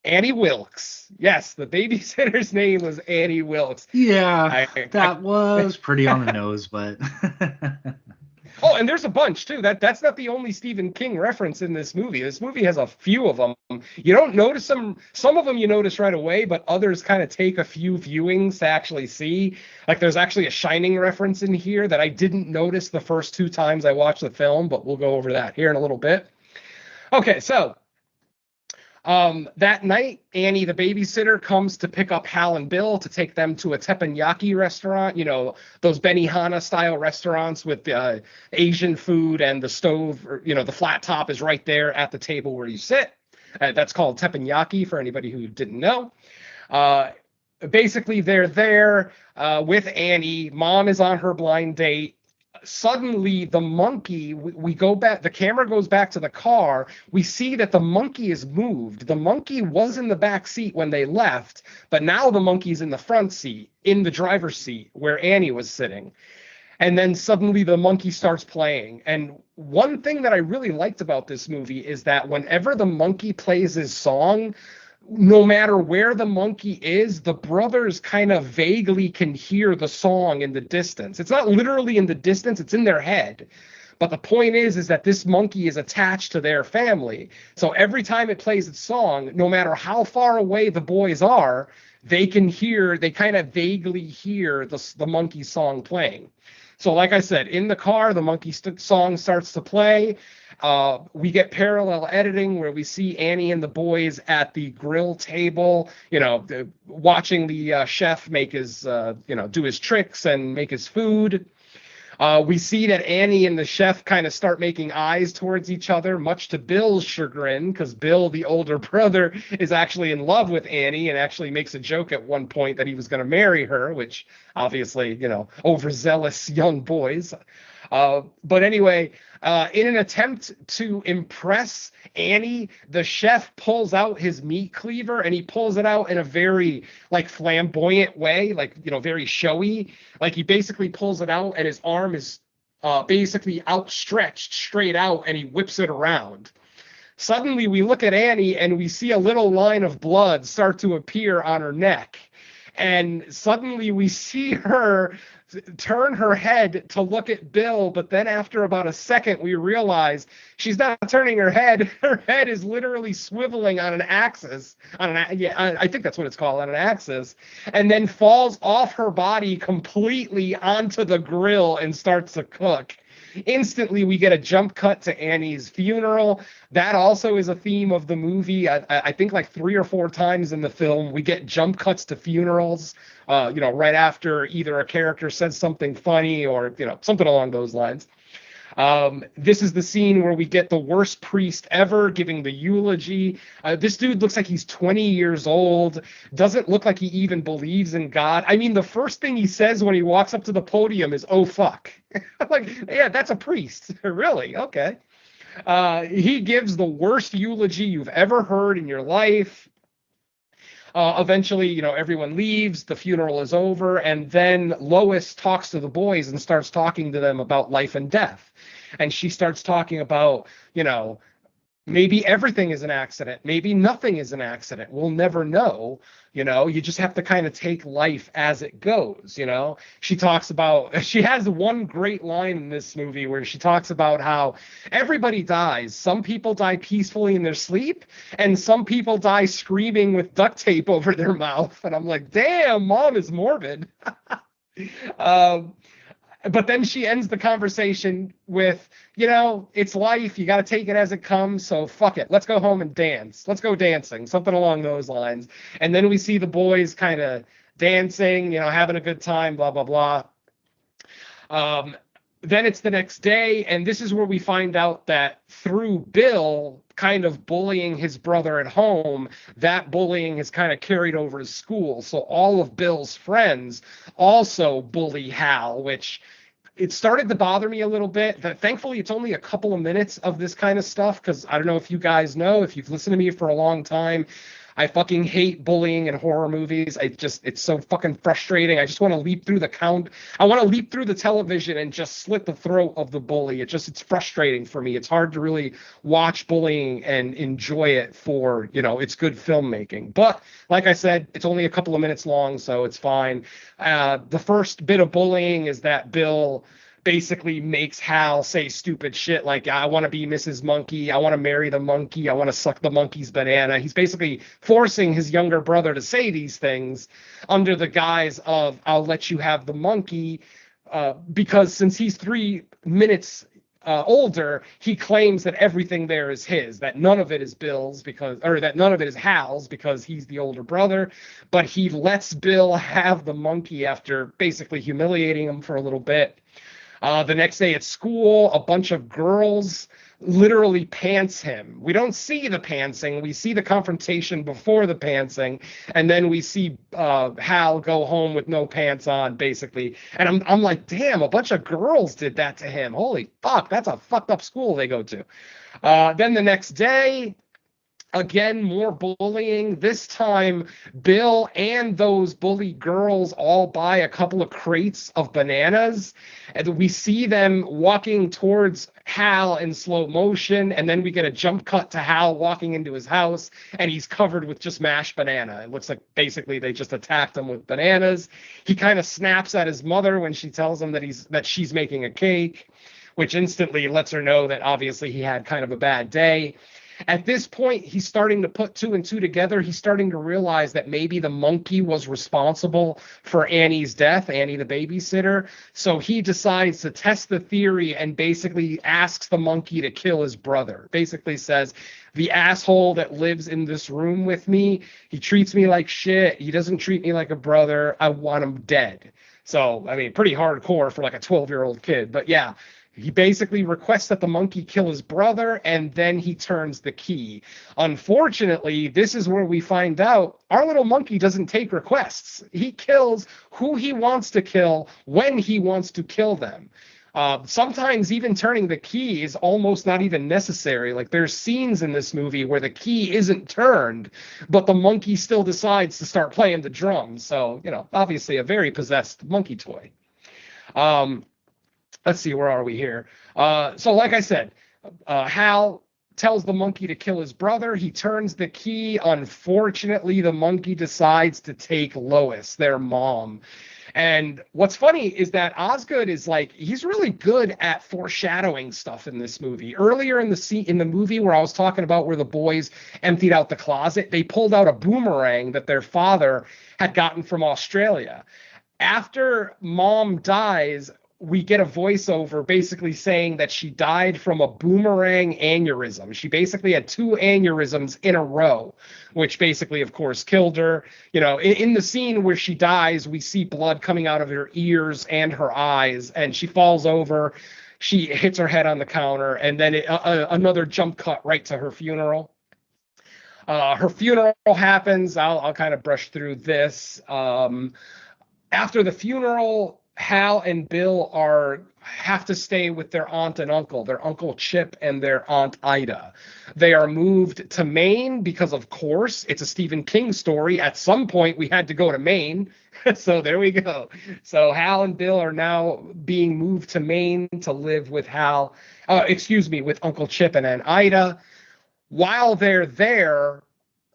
Annie Wilkes. Yes, the babysitter's name was Annie Wilkes. Yeah, that was pretty on the nose, but... Oh, and there's a bunch, too. That's not the only Stephen King reference in this movie. This movie has a few of them. You don't notice them. Some of them you notice right away, but others kind of take a few viewings to actually see. Like, there's actually a Shining reference in here that I didn't notice the first 2 times I watched the film, but we'll go over that here in a little bit. Okay, so... that night, Annie, the babysitter, comes to pick up Hal and Bill to take them to a teppanyaki restaurant, those Benihana style restaurants with Asian food, and the stove, or, the flat top is right there at the table where you sit. That's called teppanyaki for anybody who didn't know. Basically, they're there with Annie. Mom is on her blind date. Suddenly the monkey, we go back, the camera goes back to the car. We see that the monkey is moved. The monkey was in the back seat when they left, but now the monkey's in the front seat, in the driver's seat where Annie was sitting. And then suddenly the monkey starts playing. And one thing that I really liked about this movie is that whenever the monkey plays his song, no matter where the monkey is, the brothers kind of vaguely can hear the song in the distance. It's not literally in the distance, it's in their head. But the point is that this monkey is attached to their family. So every time it plays its song, no matter how far away the boys are, they kind of vaguely hear the monkey song playing. So like I said, in the car, the monkey song starts to play. We get parallel editing where we see Annie and the boys at the grill table, watching the chef make his, do his tricks and make his food. We see that Annie and the chef kind of start making eyes towards each other, much to Bill's chagrin, because Bill, the older brother, is actually in love with Annie and actually makes a joke at one point that he was going to marry her, which obviously, overzealous young boys. But anyway, in an attempt to impress Annie, the chef pulls out his meat cleaver, and he pulls it out in a very flamboyant way, very showy. He basically pulls it out and his arm is basically outstretched straight out, and he whips it around. Suddenly we look at Annie and we see a little line of blood start to appear on her neck. And suddenly we see her turn her head to look at Bill, but then after about a second, we realize she's not turning her head. Her head is literally swiveling on an axis. I think that's what it's called, on an axis, and then falls off her body completely onto the grill and starts to cook. Instantly, we get a jump cut to Annie's funeral. That also is a theme of the movie. I think 3 or 4 times in the film, we get jump cuts to funerals, right after either a character says something funny or, something along those lines. This is the scene where we get the worst priest ever giving the eulogy. This dude looks like he's 20 years old, doesn't look like he even believes in God. I mean, the first thing he says when he walks up to the podium is, "Oh, fuck." Yeah, that's a priest. Really? Okay. He gives the worst eulogy you've ever heard in your life. Eventually, everyone leaves, the funeral is over, and then Lois talks to the boys and starts talking to them about life and death. And she starts talking about, maybe everything is an accident. Maybe nothing is an accident. We'll never know. You just have to kind of take life as it goes. She talks about, she has one great line in this movie where she talks about how everybody dies. Some people die peacefully in their sleep, and some people die screaming with duct tape over their mouth. And I'm like, damn, Mom is morbid. But then she ends the conversation with, it's life. You got to take it as it comes. So fuck it. Let's go home and dance. Let's go dancing. Something along those lines. And then we see the boys kind of dancing, having a good time, blah, blah, blah. Then it's the next day. And this is where we find out that through Bill kind of bullying his brother at home, that bullying is kind of carried over to school. So all of Bill's friends also bully Hal, which it started to bother me a little bit. Thankfully, it's only a couple of minutes of this kind of stuff, because I don't know if you guys know, if you've listened to me for a long time, I fucking hate bullying in horror movies. It's so fucking frustrating. I just want to leap through I want to leap through the television and just slit the throat of the bully. It's frustrating for me. It's hard to really watch bullying and enjoy it for, it's good filmmaking. But like I said, it's only a couple of minutes long, so it's fine. The first bit of bullying is that Bill basically makes Hal say stupid shit like, I want to be Mrs. Monkey, I want to marry the monkey, I want to suck the monkey's banana. He's basically forcing his younger brother to say these things under the guise of, I'll let you have the monkey, because since he's 3 minutes older, he claims that everything there is his, that none of it is Bill's that none of it is Hal's because he's the older brother, but he lets Bill have the monkey after basically humiliating him for a little bit. The next day at school, a bunch of girls literally pants him. We don't see the pantsing. We see the confrontation before the pantsing, and then we see Hal go home with no pants on, basically. And I'm like, damn, a bunch of girls did that to him. Holy fuck, that's a fucked up school they go to. Then the next day, again, more bullying. This time, Bill and those bully girls all buy a couple of crates of bananas. And we see them walking towards Hal in slow motion. And then we get a jump cut to Hal walking into his house. And he's covered with just mashed banana. It looks like basically they just attacked him with bananas. He kind of snaps at his mother when she tells him that she's making a cake, which instantly lets her know that obviously he had kind of a bad day. At this point, he's starting to put two and two together. He's starting to realize that maybe the monkey was responsible for Annie's death, Annie the babysitter. So he decides to test the theory and basically asks the monkey to kill his brother. Basically says, the asshole that lives in this room with me, he treats me like shit. He doesn't treat me like a brother. I want him dead. So, I mean, pretty hardcore for like a 12-year-old kid. But yeah. He basically requests that the monkey kill his brother, and then he turns the key. Unfortunately, this is where we find out our little monkey doesn't take requests. He kills who he wants to kill when he wants to kill them. Sometimes even turning the key is almost not even necessary. Like, there's scenes in this movie where the key isn't turned, but the monkey still decides to start playing the drums. So, obviously a very possessed monkey toy. Let's see, where are we here? So like I said, Hal tells the monkey to kill his brother. He turns the key. Unfortunately, the monkey decides to take Lois, their mom. And what's funny is that Osgood is he's really good at foreshadowing stuff in this movie. Earlier in the movie where I was talking about where the boys emptied out the closet, they pulled out a boomerang that their father had gotten from Australia. After mom dies, we get a voiceover basically saying that she died from a boomerang aneurysm. She basically had two aneurysms in a row, which basically, of course, killed her. In the scene where she dies, we see blood coming out of her ears and her eyes, and she falls over. She hits her head on the counter, and then another jump cut right to her funeral. Her funeral happens. I'll kind of brush through this. After the funeral, Hal and Bill have to stay with their aunt and uncle, their Uncle Chip and their Aunt Ida. They are moved to Maine because, of course, it's a Stephen King story. At some point, we had to go to Maine. So there we go. So Hal and Bill are now being moved to Maine to live with with Uncle Chip and Aunt Ida. While they're there,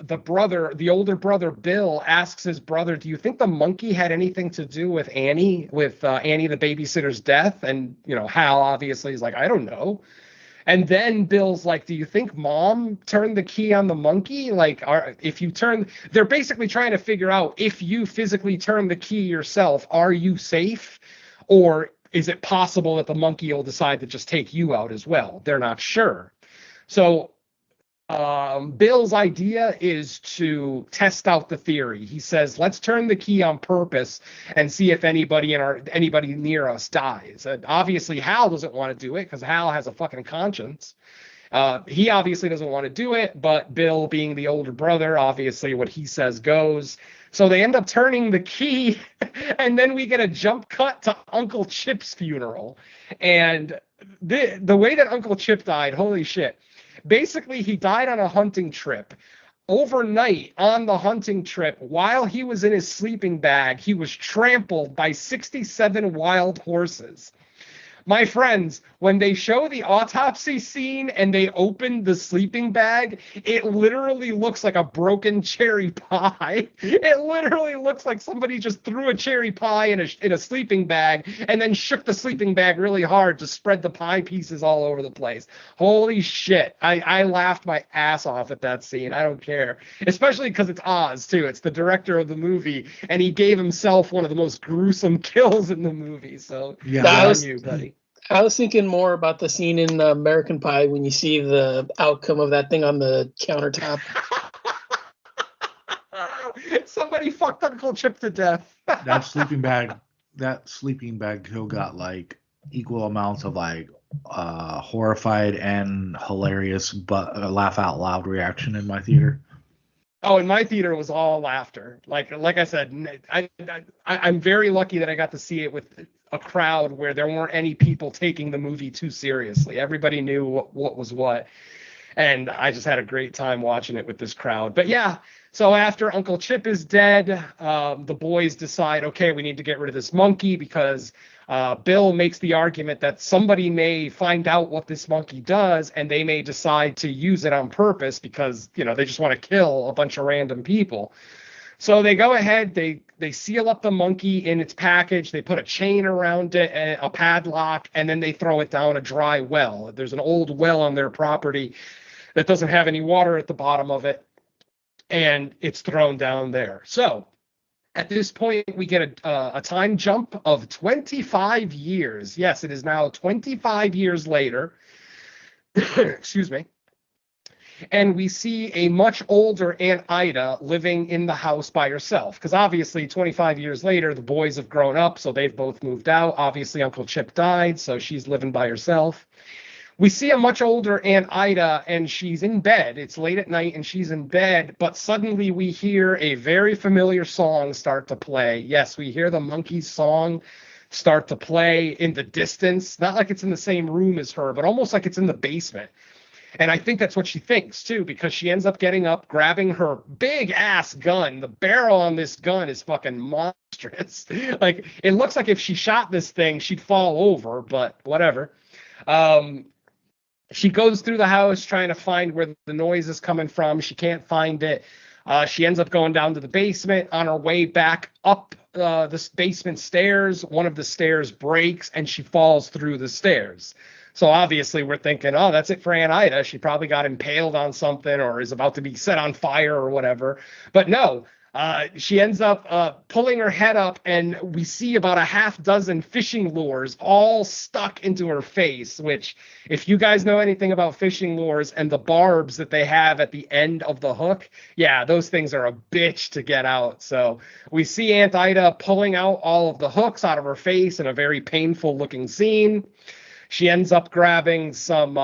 the older brother Bill asks his brother, do you think the monkey had anything to do with Annie the babysitter's death? And Hal obviously is like, I don't know. And then Bill's like, do you think mom turned the key on the monkey? They're basically trying to figure out, if you physically turn the key yourself, are you safe? Or is it possible that the monkey will decide to just take you out as well? They're not sure. So Bill's idea is to test out the theory. He says, let's turn the key on purpose and see if anybody near us dies. And obviously, Hal doesn't want to do it because Hal has a fucking conscience. He obviously doesn't want to do it, but Bill, being the older brother, obviously what he says goes. So they end up turning the key, and then we get a jump cut to Uncle Chip's funeral. And the way that Uncle Chip died, holy shit. Basically, he died on a hunting trip. Overnight on the hunting trip, while he was in his sleeping bag, he was trampled by 67 wild horses. My friends, when they show the autopsy scene and they open the sleeping bag, it literally looks like a broken cherry pie. It literally looks like somebody just threw a cherry pie in a sleeping bag and then shook the sleeping bag really hard to spread the pie pieces all over the place. Holy shit. I laughed my ass off at that scene. I don't care. Especially because it's Oz, too. It's the director of the movie, and he gave himself one of the most gruesome kills in the movie. So, yeah, that on you, buddy. I was thinking more about the scene in American Pie when you see the outcome of that thing on the countertop. Somebody fucked Uncle Chip to death. that sleeping bag kill got equal amounts of like horrified and hilarious but laugh out loud reaction in my theater. Oh, in my theater it was all laughter. Like I said, I'm very lucky that I got to see it with a crowd where there weren't any people taking the movie too seriously. Everybody knew what was what, and I just had a great time watching it with this crowd. But yeah, so after Uncle Chip is dead, the boys decide, okay, we need to get rid of this monkey because Bill makes the argument that somebody may find out what this monkey does and they may decide to use it on purpose because, you know, they just want to kill a bunch of random people. So they go ahead, they seal up the monkey in its package, they put a chain around it, a padlock, and then they throw it down a dry well. There's an old well on their property that doesn't have any water at the bottom of it, and it's thrown down there. So at this point, we get a time jump of 25 years. Yes, it is now 25 years later. Excuse me. And we see a much older Aunt Ida living in the house by herself. Because obviously, 25 years later, the boys have grown up, so they've both moved out. Obviously, Uncle Chip died, so she's living by herself. We see a much older Aunt Ida, and she's in bed. It's late at night, and she's in bed, but suddenly we hear a very familiar song start to play. Yes, we hear the Monkees song start to play in the distance. Not like it's in the same room as her, but almost like it's in the basement. And I think that's what she thinks, too, because she ends up getting up, grabbing her big-ass gun. The barrel on this gun is fucking monstrous. Like, it looks like if she shot this thing, she'd fall over, but whatever. She goes through the house trying to find where the noise is coming from. She can't find it. She ends up going down to the basement. On her way back up this basement stairs, one of the stairs breaks and she falls through the stairs. So obviously we're thinking, oh, that's it for Aunt Ida. She probably got impaled on something or is about to be set on fire or whatever. But no, she ends up pulling her head up, and we see about a half dozen fishing lures all stuck into her face, which, if you guys know anything about fishing lures and the barbs that they have at the end of the hook, yeah, those things are a bitch to get out. So we see Aunt Ida pulling out all of the hooks out of her face in a very painful looking scene. She ends up grabbing some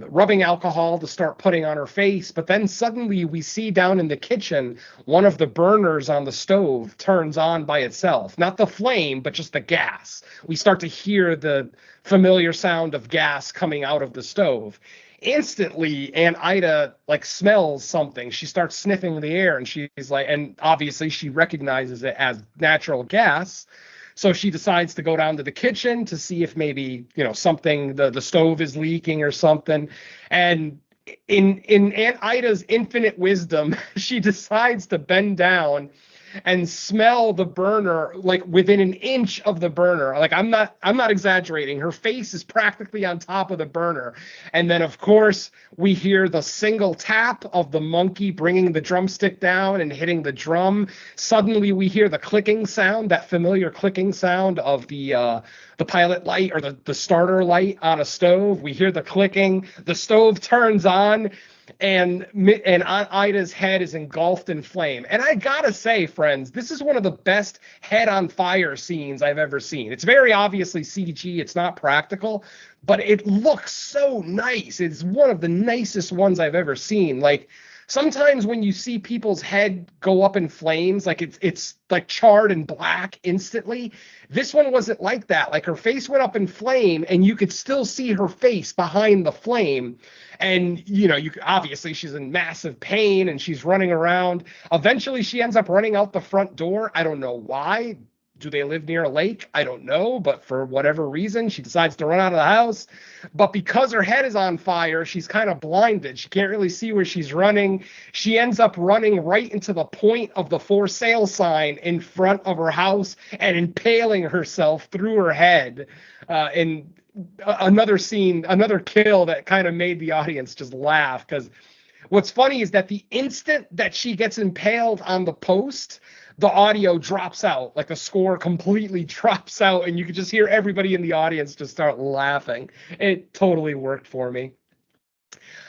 rubbing alcohol to start putting on her face, but then suddenly we see down in the kitchen, one of the burners on the stove turns on by itself. Not the flame, but just the gas. We start to hear the familiar sound of gas coming out of the stove. Instantly, Aunt Ida like smells something. She starts sniffing the air, and she's like, and obviously she recognizes it as natural gas. So she decides to go down to the kitchen to see if maybe, you know, something, the stove is leaking or something. And in Aunt Ida's infinite wisdom, she decides to bend down and smell the burner like within an inch of the burner. Like I'm not exaggerating. Her face is practically on top of the burner. And then of course we hear the single tap of the monkey bringing the drumstick down and hitting the drum. Suddenly we hear the clicking sound, that familiar clicking sound of the pilot light or the starter light on a stove. We hear the clicking, the stove turns on, and Aunt Ida's head is engulfed in flame. And I gotta say, friends, this is one of the best head on fire scenes I've ever seen. It's very obviously CG, it's not practical, but it looks so nice. It's one of the nicest ones I've ever seen. Like, sometimes when you see people's head go up in flames, like it's like charred and black instantly. This one wasn't like that. Like her face went up in flame and you could still see her face behind the flame. And, you know, obviously she's in massive pain and she's running around. Eventually she ends up running out the front door. I don't know why. Do they live near a lake? I don't know, but for whatever reason, she decides to run out of the house. But because her head is on fire, she's kind of blinded. She can't really see where she's running. She ends up running right into the point of the for sale sign in front of her house and impaling herself through her head. And another scene, another kill that kind of made the audience just laugh, because what's funny is that the instant that she gets impaled on the post, the audio drops out, like the score completely drops out, and you could just hear everybody in the audience just start laughing. It totally worked for me.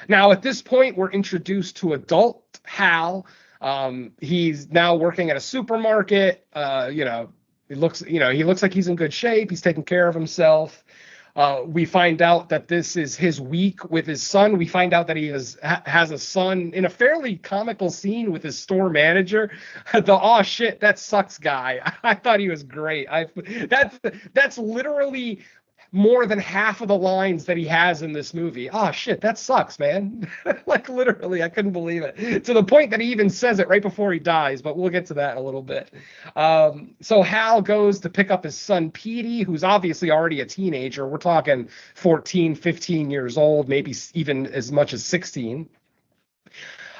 Now, at this point, we're introduced to adult Hal. He's now working at a supermarket. He looks like he's in good shape. He's taking care of himself. We find out that this is his week with his son. We find out that he has a son in a fairly comical scene with his store manager. The "oh shit, that sucks" guy. I thought he was great. That's literally more than half of the lines that he has in this movie. "Oh shit, that sucks, man." Like literally, I couldn't believe it. To the point that he even says it right before he dies, but we'll get to that in a little bit. So Hal goes to pick up his son Petey, who's obviously already a teenager. We're talking 14, 15 years old, maybe even as much as 16.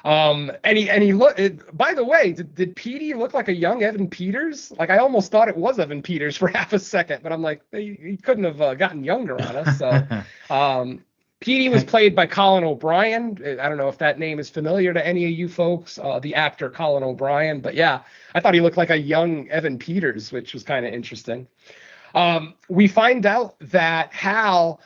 And he look. By the way, did Petey look like a young Evan Peters? Like I almost thought it was Evan Peters for half a second, but I'm like, he couldn't have gotten younger on us. So, Petey was played by Colin O'Brien. I don't know if that name is familiar to any of you folks, the actor Colin O'Brien, but yeah, I thought he looked like a young Evan Peters, which was kind of interesting. We find out that Hal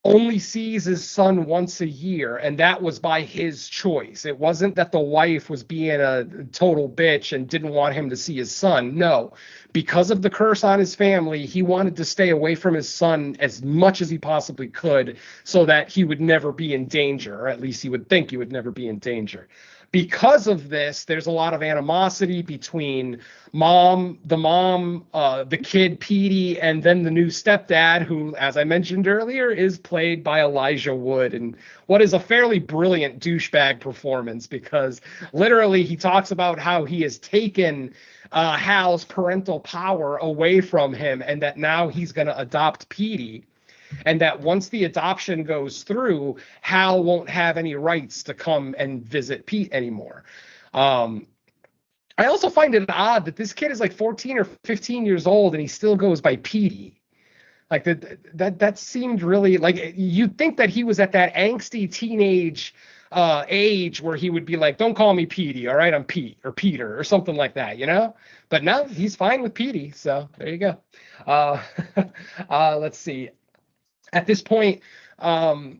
only sees his son once a year, and that was by his choice. It wasn't that the wife was being a total bitch and didn't want him to see his son. No, because of the curse on his family, he wanted to stay away from his son as much as he possibly could so that he would never be in danger, or at least he would think he would never be in danger. Because of this, there's a lot of animosity between the kid Petey, and then the new stepdad, who, as I mentioned earlier, is played by Elijah Wood, and what is a fairly brilliant douchebag performance, because literally he talks about how he has taken Hal's parental power away from him, and that now he's going to adopt Petey. And that once the adoption goes through, Hal won't have any rights to come and visit Pete anymore. I also find it odd that this kid is like 14 or 15 years old and he still goes by Petey. Like that seemed really like, you'd think that he was at that angsty teenage age where he would be like, "Don't call me Petey, all right? I'm Pete or Peter," or something like that, you know? But no, he's fine with Petey. So there you go. Let's see. At this point, Hal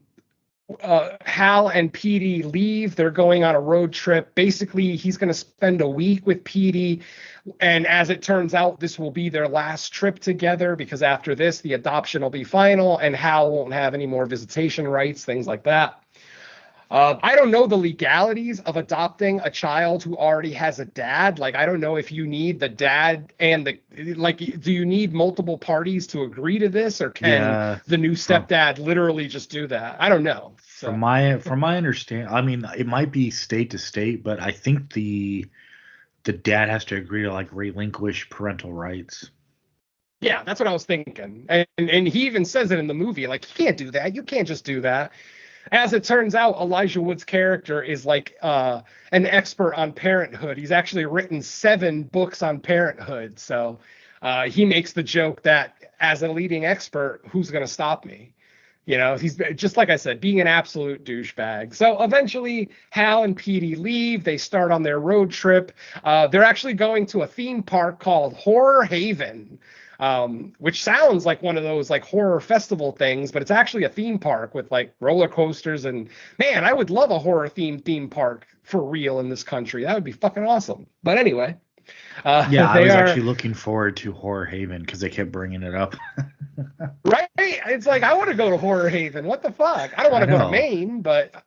and Petey leave. They're going on a road trip. Basically, he's going to spend a week with Petey. And as it turns out, this will be their last trip together, because after this, the adoption will be final and Hal won't have any more visitation rights, things like that. I don't know the legalities of adopting a child who already has a dad. Like, I don't know if you need the dad and do you need multiple parties to agree to this, or can the new stepdad literally just do that? I don't know. So. From my understanding, I mean, it might be state to state, but I think the dad has to agree to like relinquish parental rights. Yeah, that's what I was thinking. And he even says it in the movie, like, you can't do that. You can't just do that. As it turns out, Elijah Wood's character is like an expert on parenthood. He's actually written 7 books on parenthood. So he makes the joke that as a leading expert, who's going to stop me? You know, he's just, like I said, being an absolute douchebag. So eventually Hal and Petey leave. They start on their road trip. They're actually going to a theme park called Horror Haven. Which sounds like one of those like horror festival things, but it's actually a theme park with like roller coasters. And man, I would love a horror theme park for real in this country. That would be fucking awesome. But anyway, yeah, I was actually looking forward to Horror Haven because they kept bringing it up. Right? It's like, I want to go to Horror Haven. What the fuck? I don't want to go to Maine, but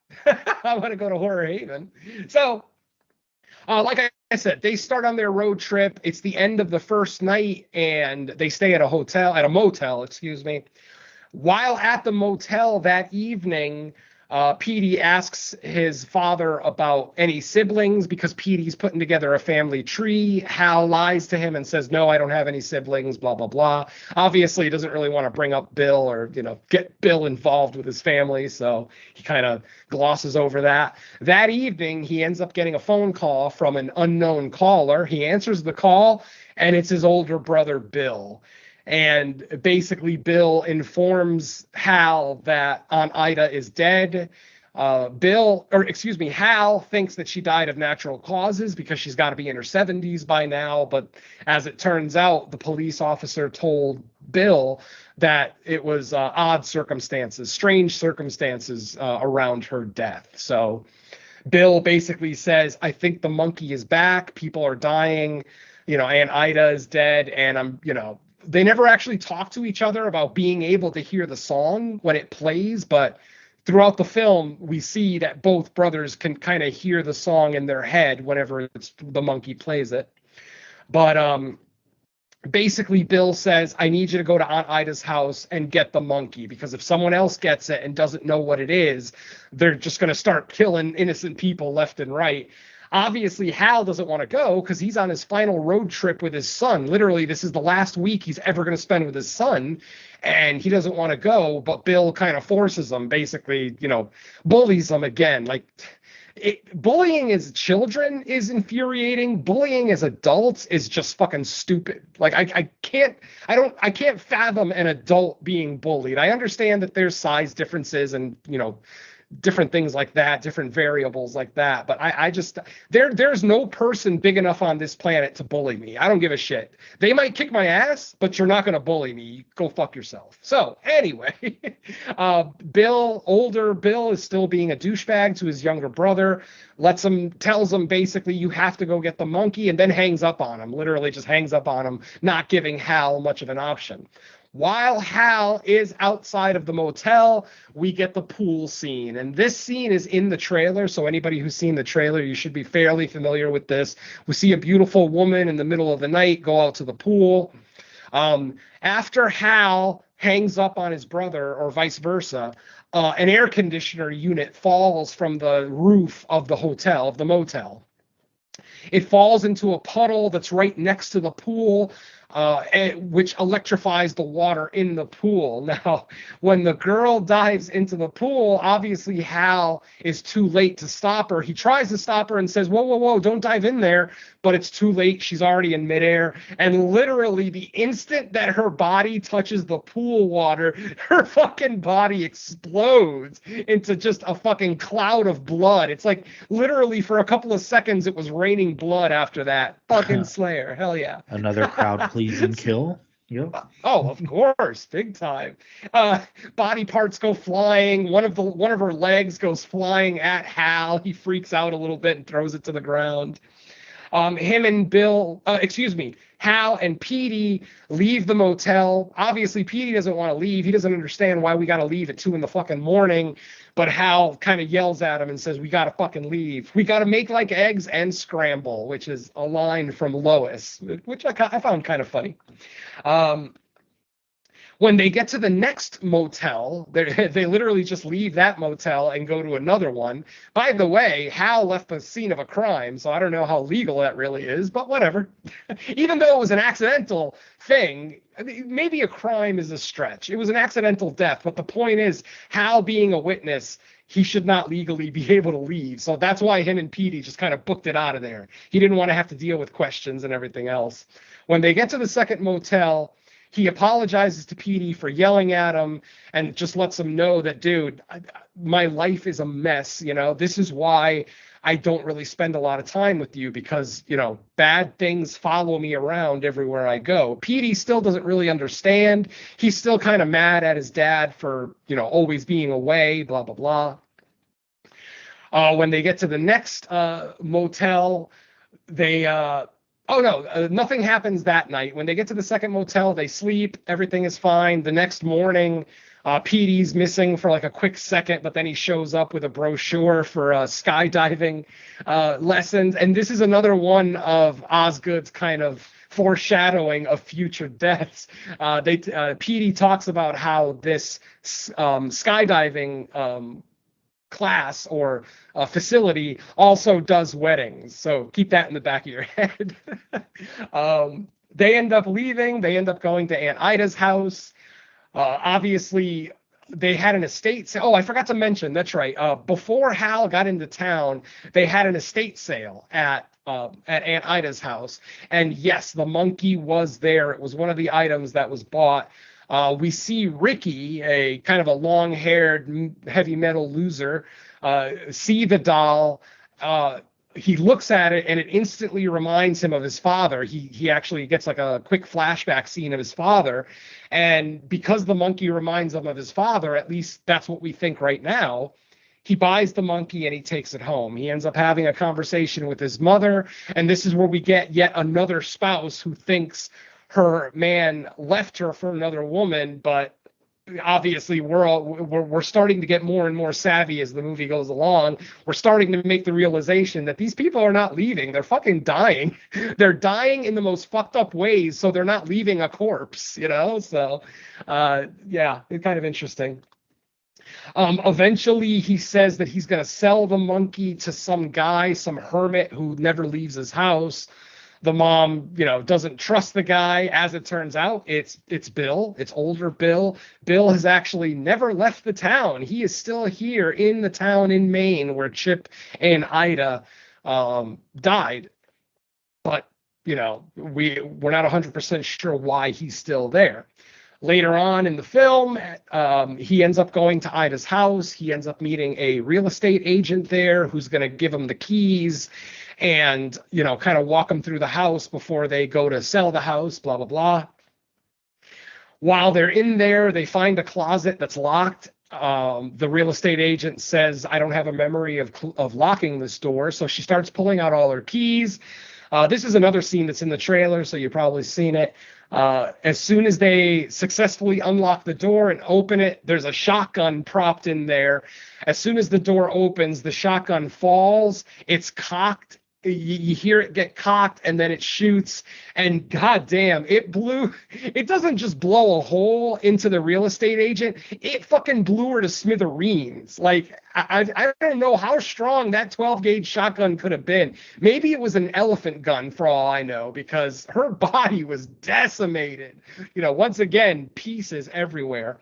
I want to go to Horror Haven. So, like I said, they start on their road trip. It's the end of the first night, and they stay at a motel, excuse me. While at the motel that evening, Petey asks his father about any siblings, because Petey's putting together a family tree. Hal lies to him and says, "No, I don't have any siblings," blah, blah, blah. Obviously, he doesn't really want to bring up Bill or, get Bill involved with his family, so he kind of glosses over that. That evening, he ends up getting a phone call from an unknown caller. He answers the call, and it's his older brother, Bill. And basically, Bill informs Hal that Aunt Ida is dead. Hal thinks that she died of natural causes because she's got to be in her 70s by now. But as it turns out, the police officer told Bill that it was strange circumstances around her death. So Bill basically says, "I think the monkey is back. People are dying. Aunt Ida is dead, and they never actually talk to each other about being able to hear the song when it plays, but throughout the film, we see that both brothers can kind of hear the song in their head whenever the monkey plays it. But basically, Bill says, I need you to go to Aunt Ida's house and get the monkey, because if someone else gets it and doesn't know what it is, they're just going to start killing innocent people left and right. Obviously, Hal doesn't want to go because he's on his final road trip with his son. Literally, this is the last week he's ever going to spend with his son, and he doesn't want to go, but Bill kind of forces him, basically, bullies him again. Like, bullying as children is infuriating. Bullying as adults is just fucking stupid. Like, I can't fathom an adult being bullied. I understand that there's size differences and, different things like that, different variables like that. But I just, there's no person big enough on this planet to bully me. I don't give a shit. They might kick my ass, but you're not going to bully me. Go fuck yourself. So anyway, older Bill is still being a douchebag to his younger brother, tells him basically, you have to go get the monkey, and then hangs up on him, literally just hangs up on him, not giving Hal much of an option. While Hal is outside of the motel, we get the pool scene. And this scene is in the trailer, so anybody who's seen the trailer, you should be fairly familiar with this. We see a beautiful woman in the middle of the night go out to the pool. After Hal hangs up on his brother, or vice versa, an air conditioner unit falls from the roof of the motel. It falls into a puddle that's right next to the pool, which electrifies the water in the pool. Now, when the girl dives into the pool, obviously Hal is too late to stop her. He tries to stop her and says, whoa, whoa, whoa, don't dive in there. But it's too late. She's already in midair. And literally the instant that her body touches the pool water, her fucking body explodes into just a fucking cloud of blood. It's like literally for a couple of seconds, it was raining blood after that. Fucking Slayer. Hell yeah. Another crowd-pleasing kill. Yep. Oh, of course, big time. Body parts go flying. One of her legs goes flying at Hal. He freaks out a little bit and throws it to the ground. Him and Hal and Petey leave the motel. Obviously, Petey doesn't want to leave. He doesn't understand why we got to leave at 2 a.m. But Hal kind of yells at him and says, we got to fucking leave. We got to make like eggs and scramble, which is a line from Lois, which I found kind of funny. When they get to the next motel, they literally just leave that motel and go to another one. By the way, Hal left the scene of a crime, so I don't know how legal that really is, but whatever. Even though it was an accidental thing, maybe a crime is a stretch. It was an accidental death, but the point is, Hal being a witness, he should not legally be able to leave. So that's why him and Petey just kind of booked it out of there. He didn't want to have to deal with questions and everything else. When they get to the second motel, he apologizes to Petey for yelling at him and just lets him know that, dude, my life is a mess. This is why I don't really spend a lot of time with you, because, bad things follow me around everywhere I go. Petey still doesn't really understand. He's still kind of mad at his dad for, always being away, blah, blah, blah. When they get to the next motel, nothing happens that night. When they get to the second motel, they sleep. Everything is fine. The next morning, Petey's missing for like a quick second, but then he shows up with a brochure for skydiving lessons. And this is another one of Osgood's kind of foreshadowing of future deaths. Petey talks about how this skydiving class or facility also does weddings, so keep that in the back of your head. They end up leaving. They end up going to Aunt Ida's house. Obviously they had an estate sale. Oh, I forgot to mention, that's right, before Hal got into town, they had an estate sale at Aunt Ida's house, and yes, the monkey was there. It was one of the items that was bought. We see Ricky, a kind of a long-haired heavy metal loser, see the doll. He looks at it, and it instantly reminds him of his father. He actually gets like a quick flashback scene of his father. And because the monkey reminds him of his father, at least that's what we think right now, he buys the monkey and he takes it home. He ends up having a conversation with his mother, and this is where we get yet another spouse who thinks her man left her for another woman, but obviously we're starting to get more and more savvy as the movie goes along. We're starting to make the realization that these people are not leaving. They're fucking dying. They're dying in the most fucked up ways, so they're not leaving a corpse, you know? So, yeah, it's kind of interesting. Eventually, he says that he's going to sell the monkey to some guy, some hermit who never leaves his house. The mom, you know, doesn't trust the guy. As it turns out, it's Bill. It's older Bill. Bill has actually never left the town. He is still here in the town in Maine where Chip and Ida died. But, you know, we're not 100% sure why he's still there. Later on in the film, he ends up going to Ida's house. He ends up meeting a real estate agent there who's going to give him the keys and, you know, kind of walk him through the house before they go to sell the house, blah, blah, blah. While they're in there, they find a closet that's locked. The real estate agent says, I don't have a memory of locking this door. So she starts pulling out all her keys. This is another scene that's in the trailer, so you've probably seen it. As soon as they successfully unlock the door and open it, there's a shotgun propped in there. As soon as the door opens, the shotgun falls. It's cocked. You hear it get cocked, and then it shoots. And goddamn, it doesn't just blow a hole into the real estate agent. It fucking blew her to smithereens. Like, I don't know how strong that 12-gauge shotgun could have been. Maybe it was an elephant gun for all I know, because her body was decimated. You know, once again, pieces everywhere.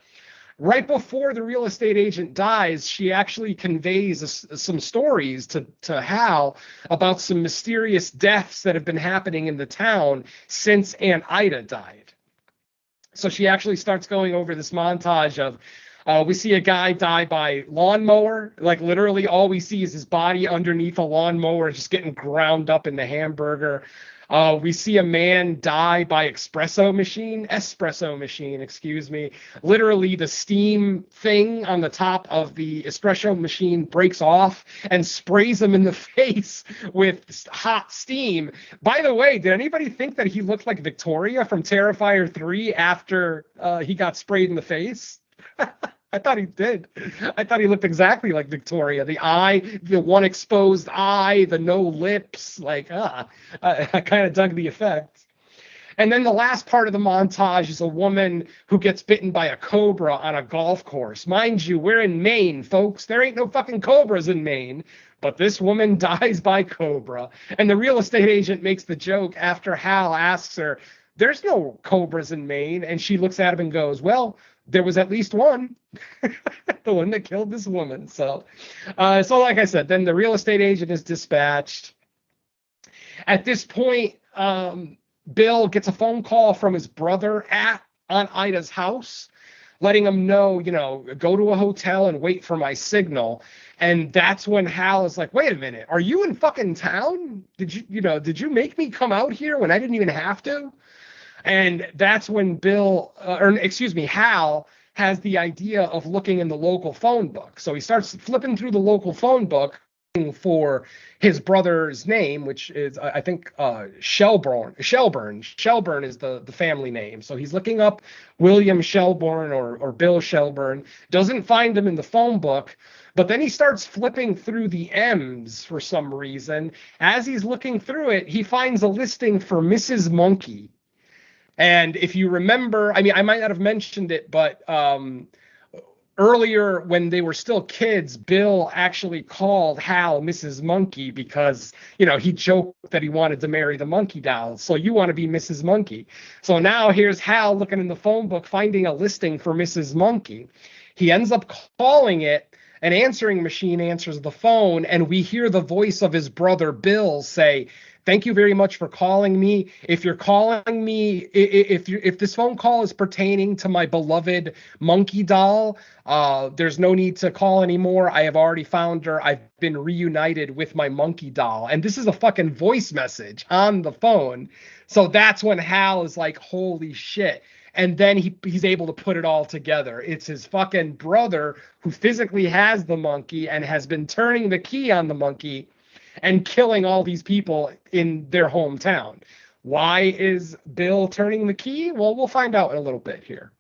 Right before the real estate agent dies, she actually conveys some stories to Hal about some mysterious deaths that have been happening in the town since Aunt Ida died. So she actually starts going over this montage of, we see a guy die by lawnmower. Like, literally all we see is his body underneath a lawnmower just getting ground up in the hamburger. We see a man die by espresso machine, excuse me. Literally, the steam thing on the top of the espresso machine breaks off and sprays him in the face with hot steam. By the way, did anybody think that he looked like Victoria from Terrifier 3 after he got sprayed in the face? I thought he did. I thought he looked exactly like Victoria. The eye, the one exposed eye, the no lips. Like, I kind of dug the effect. And then the last part of the montage is a woman who gets bitten by a cobra on a golf course. Mind you, we're in Maine, folks. There ain't no fucking cobras in Maine. But this woman dies by cobra. And the real estate agent makes the joke after Hal asks her, there's no cobras in Maine. And she looks at him and goes, well, there was at least one, the one that killed this woman. So like I said, then the real estate agent is dispatched. At this point, Bill gets a phone call from his brother on Ida's house, letting him know, you know, go to a hotel and wait for my signal. And that's when Hal is like, wait a minute, are you in fucking town? Did you make me come out here when I didn't even have to? And that's when Hal has the idea of looking in the local phone book. So he starts flipping through the local phone book for his brother's name, which is, I think, Shelburne. Shelburne is the family name. So he's looking up William Shelburne or Bill Shelburne, doesn't find him in the phone book. But then he starts flipping through the M's for some reason. As he's looking through it, he finds a listing for Mrs. Monkey. And if you remember, I mean, I might not have mentioned it, but earlier when they were still kids, Bill actually called Hal Mrs. Monkey because, you know, he joked that he wanted to marry the monkey doll. So you want to be Mrs. Monkey. So now here's Hal looking in the phone book, finding a listing for Mrs. Monkey. He ends up calling it. An answering machine answers the phone, and we hear the voice of his brother Bill say, thank you very much for calling me. If you're calling me, if this phone call is pertaining to my beloved monkey doll, there's no need to call anymore. I have already found her. I've been reunited with my monkey doll. And this is a fucking voice message on the phone. So that's when Hal is like, holy shit. And then he's able to put it all together. It's his fucking brother who physically has the monkey and has been turning the key on the monkey and killing all these people in their hometown. Why is Bill turning the key? Well, we'll find out in a little bit here.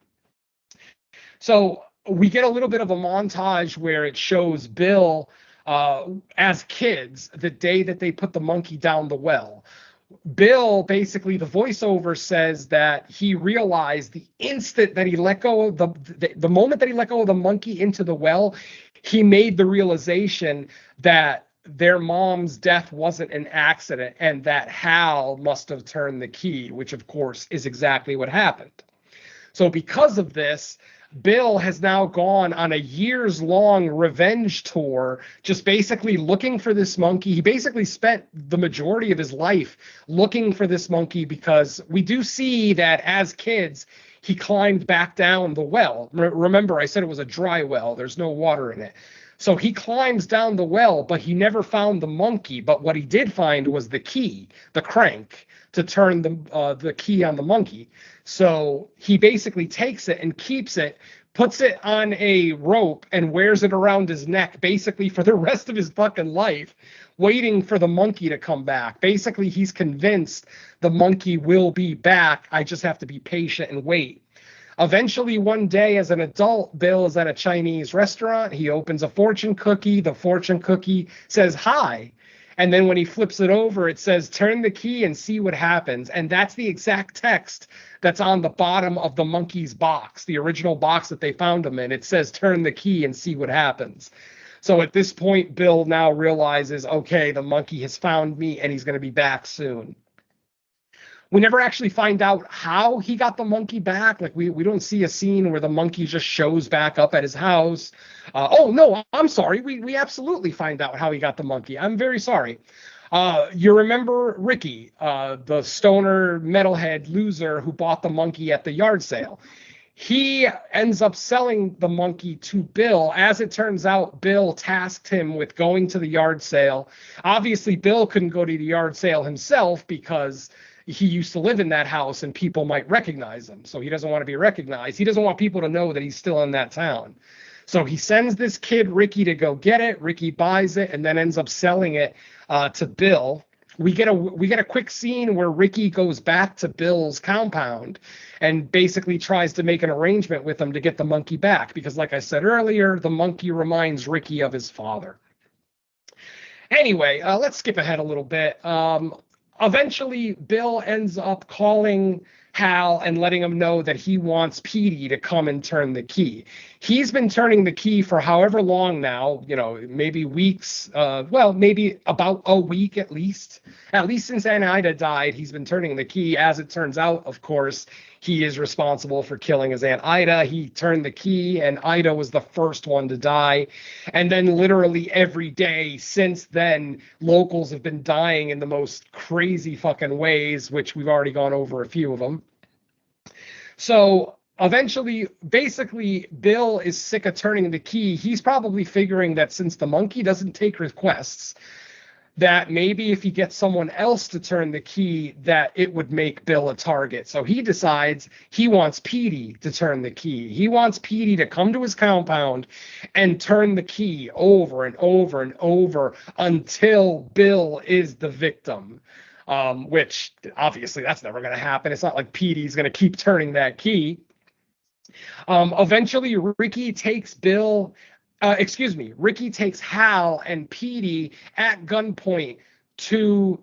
So we get a little bit of a montage where it shows Bill as kids the day that they put the monkey down the well. Bill, basically, the voiceover says that he realized the instant that he let go of the moment that he let go of the monkey into the well, he made the realization that their mom's death wasn't an accident and that Hal must have turned the key, which of course is exactly what happened. So because of this, Bill has now gone on a years-long revenge tour, just basically looking for this monkey. He basically spent the majority of his life looking for this monkey, because we do see that as kids, he climbed back down the well. Remember, I said it was a dry well. There's no water in it. So he climbs down the well, but he never found the monkey. But what he did find was the key, the crank, to turn the key on the monkey. So he basically takes it and keeps it, puts it on a rope and wears it around his neck basically for the rest of his fucking life, waiting for the monkey to come back. Basically, he's convinced the monkey will be back. I just have to be patient and wait. Eventually, one day as an adult, Bill is at a Chinese restaurant. He opens a fortune cookie. The fortune cookie says, "Hi." And then when he flips it over, it says, "Turn the key and see what happens." And that's the exact text that's on the bottom of the monkey's box, the original box that they found him in. It says, "Turn the key and see what happens." So at this point, Bill now realizes, okay, the monkey has found me and he's going to be back soon. We never actually find out how he got the monkey back. Like, we don't see a scene where the monkey just shows back up at his house. Oh, no, I'm sorry. We absolutely find out how he got the monkey. I'm very sorry. You remember Ricky, the stoner metalhead loser who bought the monkey at the yard sale. He ends up selling the monkey to Bill. As it turns out, Bill tasked him with going to the yard sale. Obviously, Bill couldn't go to the yard sale himself because he used to live in that house and people might recognize him. So he doesn't want to be recognized. He doesn't want people to know that he's still in that town. So he sends this kid, Ricky, to go get it. Ricky buys it and then ends up selling it to Bill. We get a quick scene where Ricky goes back to Bill's compound and basically tries to make an arrangement with him to get the monkey back. Because like I said earlier, the monkey reminds Ricky of his father. Anyway, let's skip ahead a little bit. Eventually, Bill ends up calling Hal and letting him know that he wants Petey to come and turn the key. He's been turning the key for however long now, maybe weeks, maybe about a week at least since Aunt Ida died. He's been turning the key. As it turns out, of course, he is responsible for killing his Aunt Ida. He turned the key and Ida was the first one to die. And then literally every day since then, locals have been dying in the most crazy fucking ways, which we've already gone over a few of them. So eventually, basically, Bill is sick of turning the key. He's probably figuring that since the monkey doesn't take requests, that maybe if he gets someone else to turn the key, that it would make Bill a target. So he decides he wants Petey to turn the key. He wants Petey to come to his compound and turn the key over and over and over until Bill is the victim. Which obviously that's never going to happen. It's not like Petey's going to keep turning that key. Eventually, Ricky takes Hal and Petey at gunpoint to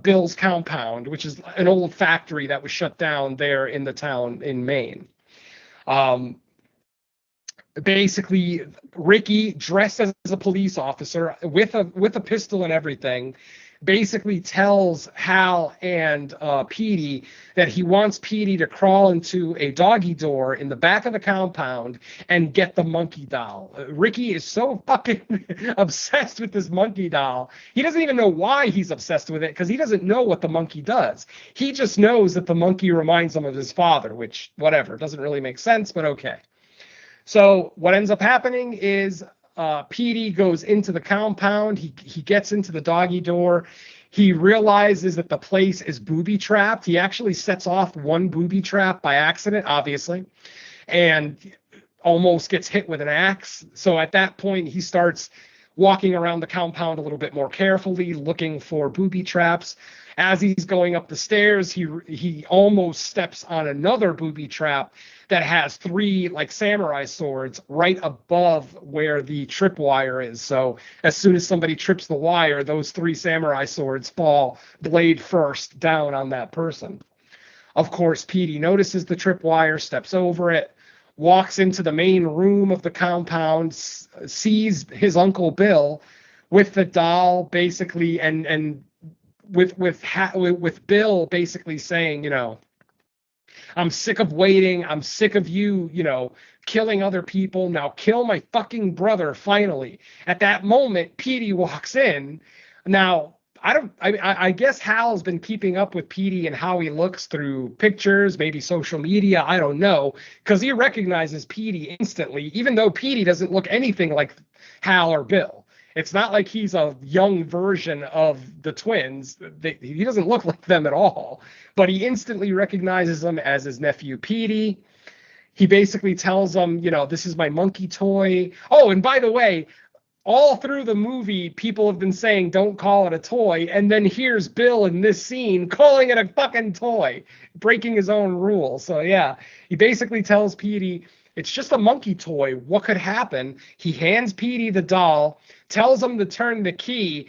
Bill's compound, which is an old factory that was shut down there in the town in Maine. Basically, Ricky, dressed as a police officer with a pistol and everything, basically tells Hal and Petey that he wants Petey to crawl into a doggy door in the back of the compound and get the monkey doll. Ricky is so fucking obsessed with this monkey doll. He doesn't even know why he's obsessed with it because he doesn't know what the monkey does. He just knows that the monkey reminds him of his father, which, whatever, doesn't really make sense, but okay. So what ends up happening is Petey goes into the compound. He gets into the doggy door. He realizes that the place is booby-trapped. He actually sets off one booby trap by accident, obviously, and almost gets hit with an axe. So at that point, he starts walking around the compound a little bit more carefully, looking for booby traps. As he's going up the stairs, he almost steps on another booby trap that has 3 like samurai swords right above where the tripwire is. So as soon as somebody trips the wire, those 3 samurai swords fall blade first down on that person. Of course, Petey notices the tripwire, steps over it, walks into the main room of the compound, sees his Uncle Bill with the doll, basically, and with Bill basically saying, I'm sick of waiting. I'm sick of you, killing other people. Now kill my fucking brother, finally. At that moment, Petey walks in. Now, I guess Hal's been keeping up with Petey and how he looks through pictures, maybe social media. I don't know, because he recognizes Petey instantly, even though Petey doesn't look anything like Hal or Bill. It's not like he's a young version of the twins. He doesn't look like them at all. But he instantly recognizes them as his nephew Petey. He basically tells them, this is my monkey toy. Oh, and by the way, all through the movie, people have been saying, don't call it a toy. And then here's Bill in this scene calling it a fucking toy, breaking his own rule. So yeah, he basically tells Petey, it's just a monkey toy. What could happen? He hands Petey the doll, tells him to turn the key.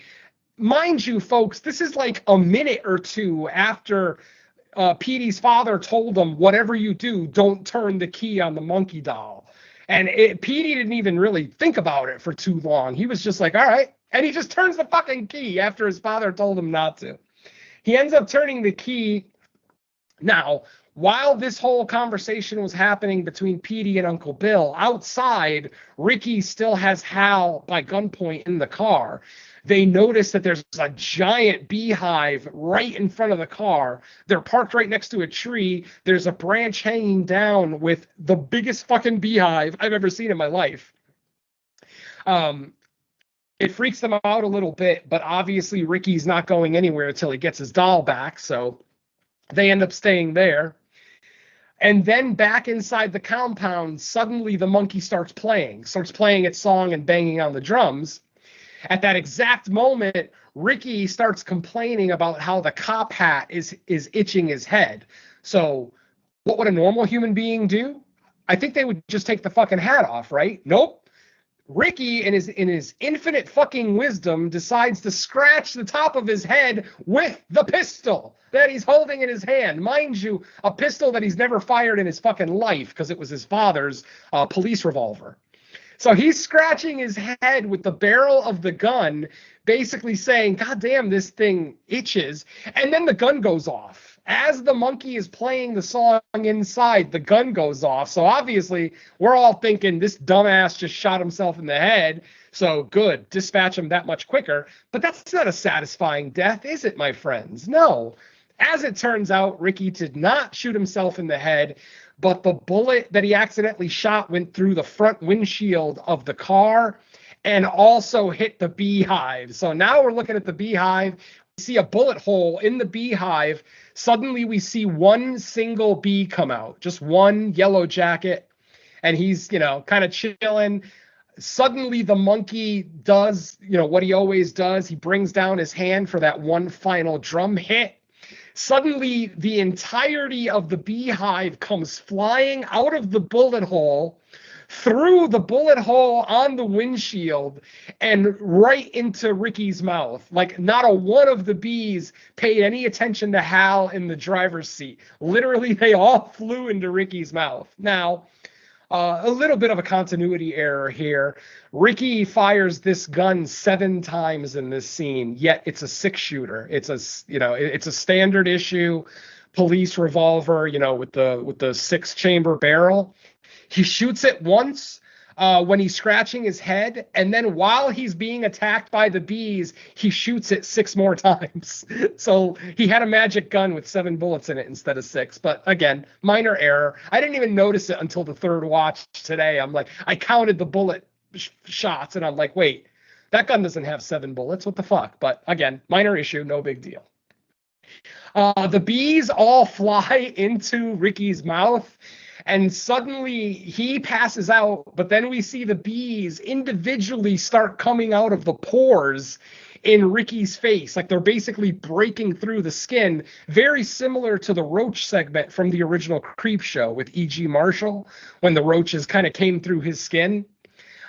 Mind you, folks, this is like a minute or two after Petey's father told him, whatever you do, don't turn the key on the monkey doll. And Petey didn't even really think about it for too long. He was just like, all right. And he just turns the fucking key after his father told him not to. He ends up turning the key. Now, while this whole conversation was happening between Petey and Uncle Bill, outside, Ricky still has Hal by gunpoint in the car. They notice that there's a giant beehive right in front of the car. They're parked right next to a tree. There's a branch hanging down with the biggest fucking beehive I've ever seen in my life. It freaks them out a little bit, but obviously Ricky's not going anywhere until he gets his doll back, so they end up staying there. And then back inside the compound, suddenly the monkey starts playing its song and banging on the drums. At that exact moment, Ricky starts complaining about how the cop hat is itching his head. So what would a normal human being do? I think they would just take the fucking hat off, right? Nope. Ricky, in his infinite fucking wisdom, decides to scratch the top of his head with the pistol that he's holding in his hand. Mind you, a pistol that he's never fired in his fucking life because it was his father's police revolver. So he's scratching his head with the barrel of the gun, basically saying, God damn, this thing itches. And then the gun goes off. As the monkey is playing the song inside, the gun goes off. So obviously, we're all thinking this dumbass just shot himself in the head. So good, dispatch him that much quicker. But that's not a satisfying death, is it, my friends? No. As it turns out, Ricky did not shoot himself in the head, but the bullet that he accidentally shot went through the front windshield of the car and also hit the beehive. So now we're looking at the beehive. We see a bullet hole in the beehive. Suddenly we see one single bee come out, just one yellow jacket, and he's, kind of chilling. Suddenly the monkey does, what he always does. He brings down his hand for that one final drum hit. Suddenly the entirety of the beehive comes flying out of the bullet hole, through the bullet hole on the windshield, and right into Ricky's mouth. Like, not a one of the bees paid any attention to Hal in the driver's seat. Literally, they all flew into Ricky's mouth. Now, a little bit of a continuity error here. Ricky fires this gun 7 times in this scene, yet it's a 6-shooter. It's a standard issue police revolver, with the 6-chamber barrel. He shoots it once when he's scratching his head, and then while he's being attacked by the bees, he shoots it 6 more times. So he had a magic gun with 7 bullets in it instead of 6. But again, minor error. I didn't even notice it until the 3rd watch today. I'm like, I counted the bullet shots, and I'm like, wait, that gun doesn't have 7 bullets. What the fuck? But again, minor issue, no big deal. The bees all fly into Ricky's mouth. And suddenly he passes out, but then we see the bees individually start coming out of the pores in Ricky's face. Like they're basically breaking through the skin, very similar to the roach segment from the original Creep Show with E.G. Marshall, when the roaches kind of came through his skin.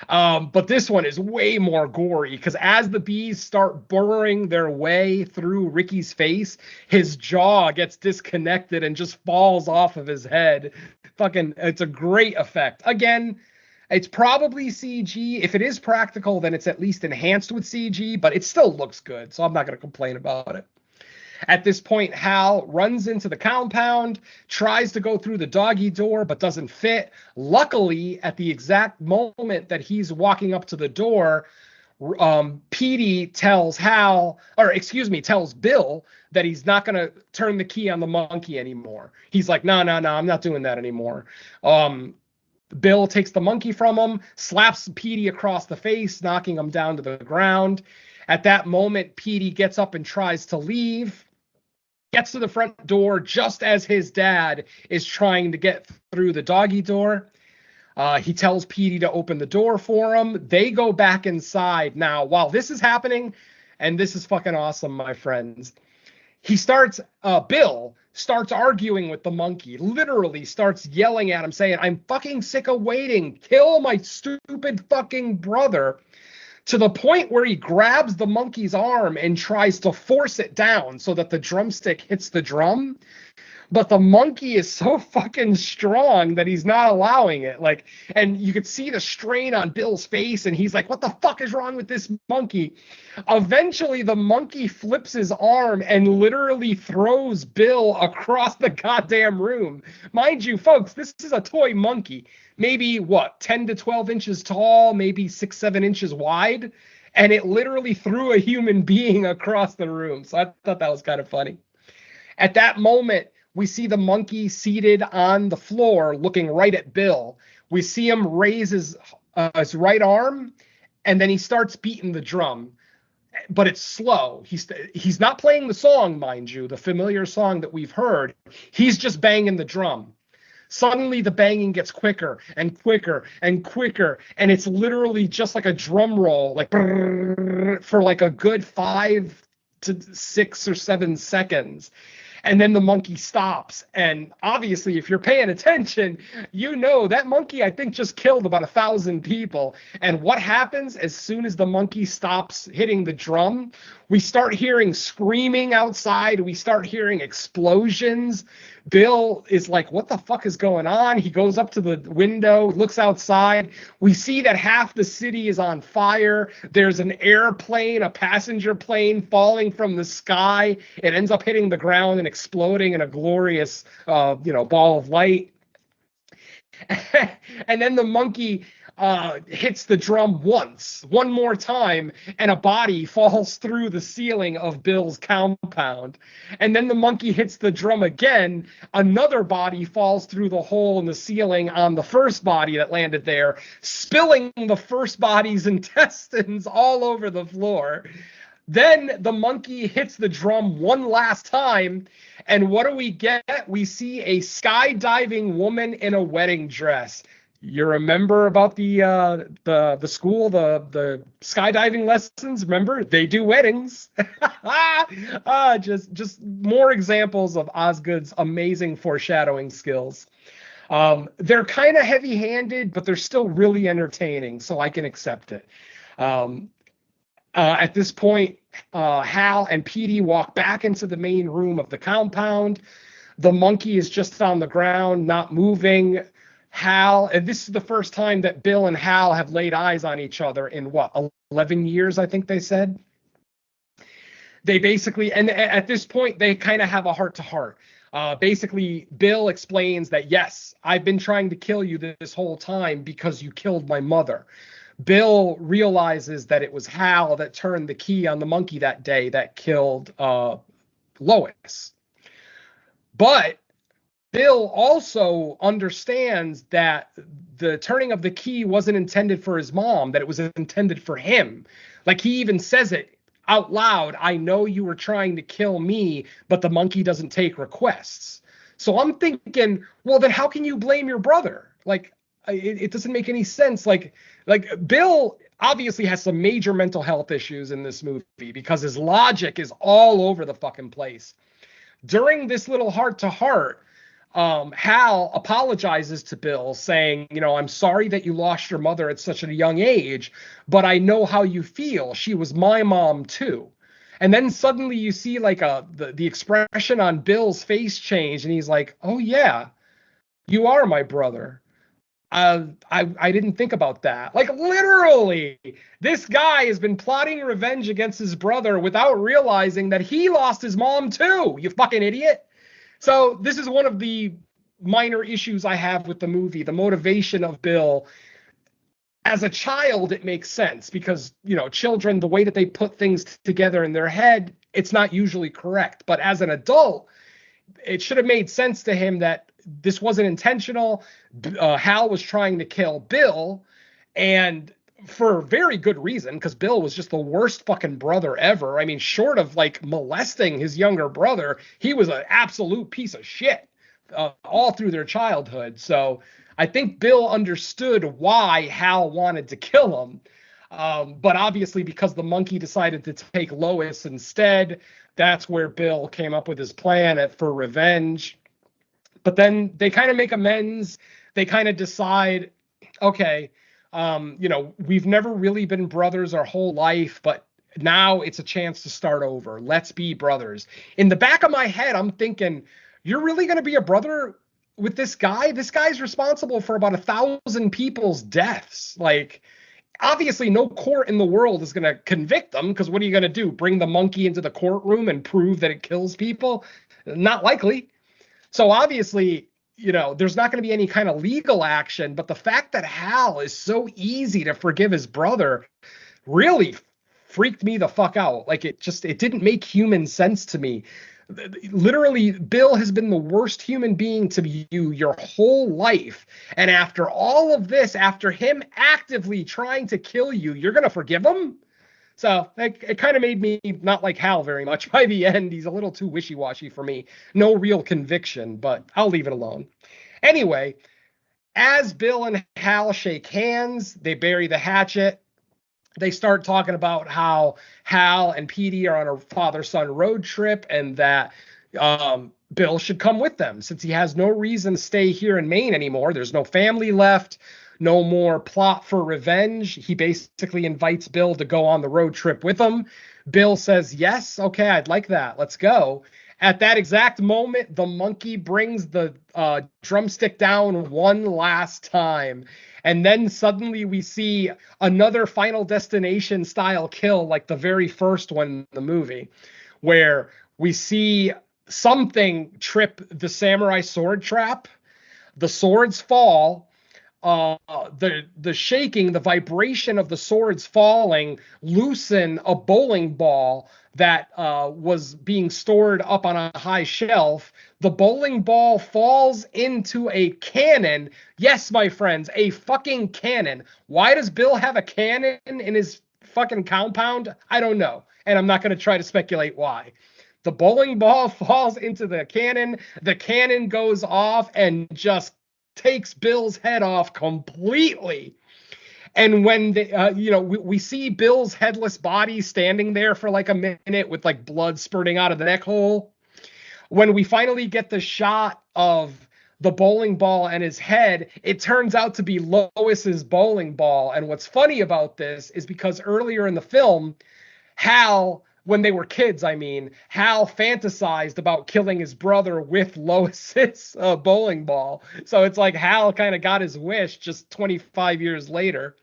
But this one is way more gory because as the bees start burrowing their way through Ricky's face, his jaw gets disconnected and just falls off of his head. Fucking, it's a great effect. Again, it's probably CG. If it is practical, then it's at least enhanced with CG, but it still looks good, so I'm not going to complain about it. At this point, Hal runs into the compound, tries to go through the doggy door, but doesn't fit. Luckily, at the exact moment that he's walking up to the door, Petey tells tells Bill that he's not going to turn the key on the monkey anymore. He's like, no, I'm not doing that anymore. Bill takes the monkey from him, slaps Petey across the face, knocking him down to the ground. At that moment, Petey gets up and tries to leave, gets to the front door just as his dad is trying to get through the doggy door. He tells Petey to open the door for him. They go back inside. Now, while this is happening, and this is fucking awesome, my friends, Bill starts arguing with the monkey, literally starts yelling at him, saying, I'm fucking sick of waiting. Kill my stupid fucking brother. To the point where he grabs the monkey's arm and tries to force it down so that the drumstick hits the drum. But the monkey is so fucking strong that he's not allowing it. Like, and you could see the strain on Bill's face, and he's like, what the fuck is wrong with this monkey? Eventually, the monkey flips his arm and literally throws Bill across the goddamn room. Mind you, folks, this is a toy monkey. Maybe, 10 to 12 inches tall, maybe 6-7 inches wide. And it literally threw a human being across the room. So I thought that was kind of funny. At that moment, we see the monkey seated on the floor looking right at Bill. We see him raise his right arm, and then he starts beating the drum. But it's slow. He's not playing the song, mind you, the familiar song that we've heard. He's just banging the drum. Suddenly, the banging gets quicker and quicker and quicker, and it's literally just like a drum roll, like for like a good 5 to 6 or 7 seconds. And then the monkey stops. And obviously, if you're paying attention, you know that monkey, I think, just killed about 1,000 people. And what happens as soon as the monkey stops hitting the drum? We start hearing screaming outside. We start hearing explosions. Bill is like, what the fuck is going on? He goes up to the window, looks outside. We see that half the city is on fire. There's an airplane, a passenger plane falling from the sky. It ends up hitting the ground and exploding in a glorious, ball of light. And then the monkey hits the drum one more time, and a body falls through the ceiling of Bill's compound. And then the monkey hits the drum again. Another body falls through the hole in the ceiling on the first body that landed there, spilling the first body's intestines all over the floor. Then the monkey hits the drum one last time, and what do we get? We see a skydiving woman in a wedding dress. You remember about the school, the skydiving lessons? Remember, they do weddings. Just more examples of Osgood's amazing foreshadowing skills. They're kind of heavy-handed, but they're still really entertaining, so I can accept it. At this point, Hal and Petey walk back into the main room of the compound. The monkey is just on the ground, not moving. Hal, and this is the first time that Bill and Hal have laid eyes on each other in 11 years, I think they said. They basically, and at this point, they kind of have a heart-to-heart. Basically, Bill explains that, yes, I've been trying to kill you this whole time because you killed my mother. Bill realizes that it was Hal that turned the key on the monkey that day that killed Lois. But Bill also understands that the turning of the key wasn't intended for his mom, that it was intended for him. Like, he even says it out loud, I know you were trying to kill me, but the monkey doesn't take requests. So I'm thinking, well, then how can you blame your brother? Like, it doesn't make any sense. Like Bill obviously has some major mental health issues in this movie because his logic is all over the fucking place. During this little heart-to-heart, Hal apologizes to Bill saying, I'm sorry that you lost your mother at such a young age, but I know how you feel. She was my mom too. And then suddenly you see like the expression on Bill's face change, and he's like, oh yeah, you are my brother. I didn't think about that. Like, literally, this guy has been plotting revenge against his brother without realizing that he lost his mom too, you fucking idiot. So this is one of the minor issues I have with the movie, the motivation of Bill. As a child, it makes sense because, children, the way that they put things together in their head, it's not usually correct. But as an adult, it should have made sense to him that this wasn't intentional. Hal was trying to kill Bill, and for very good reason, because Bill was just the worst fucking brother ever. I mean, short of like molesting his younger brother, he was an absolute piece of shit all through their childhood. So I think Bill understood why Hal wanted to kill him. But obviously, because the monkey decided to take Lois instead, that's where Bill came up with his plan for revenge. But then they kind of make amends. They kind of decide, okay, we've never really been brothers our whole life, but now it's a chance to start over. Let's be brothers. In the back of my head, I'm thinking, you're really going to be a brother with this guy? This guy's responsible for about 1,000 people's deaths. Like, obviously, no court in the world is going to convict them, because what are you going to do? Bring the monkey into the courtroom and prove that it kills people? Not likely. So obviously, there's not going to be any kind of legal action, but the fact that Hal is so easy to forgive his brother really freaked me the fuck out. Like, it didn't make human sense to me. Literally, Bill has been the worst human being to you your whole life. And after all of this, after him actively trying to kill you, you're going to forgive him? So it kind of made me not like Hal very much by the end. He's a little too wishy-washy for me. No real conviction, but I'll leave it alone. Anyway, as Bill and Hal shake hands, they bury the hatchet. They start talking about how Hal and Petey are on a father-son road trip, and that Bill should come with them since he has no reason to stay here in Maine anymore. There's no family left. No more plot for revenge. He basically invites Bill to go on the road trip with him. Bill says, yes, okay, I'd like that. Let's go. At that exact moment, the monkey brings the drumstick down one last time. And then suddenly we see another Final Destination style kill, like the very first one in the movie, where we see something trip the samurai sword trap. The swords fall. The shaking, the vibration of the swords falling, loosen a bowling ball that was being stored up on a high shelf. The bowling ball falls into a cannon. Yes, my friends, a fucking cannon. Why does Bill have a cannon in his fucking compound? I don't know. And I'm not going to try to speculate why. The bowling ball falls into the cannon. The cannon goes off and just takes Bill's head off completely. And when we see Bill's headless body standing there for like a minute with like blood spurting out of the neck hole. When we finally get the shot of the bowling ball and his head, it turns out to be Lois's bowling ball. And what's funny about this is because earlier in the film, Hal, when they were kids, Hal fantasized about killing his brother with Lois's bowling ball. So it's like Hal kind of got his wish just 25 years later.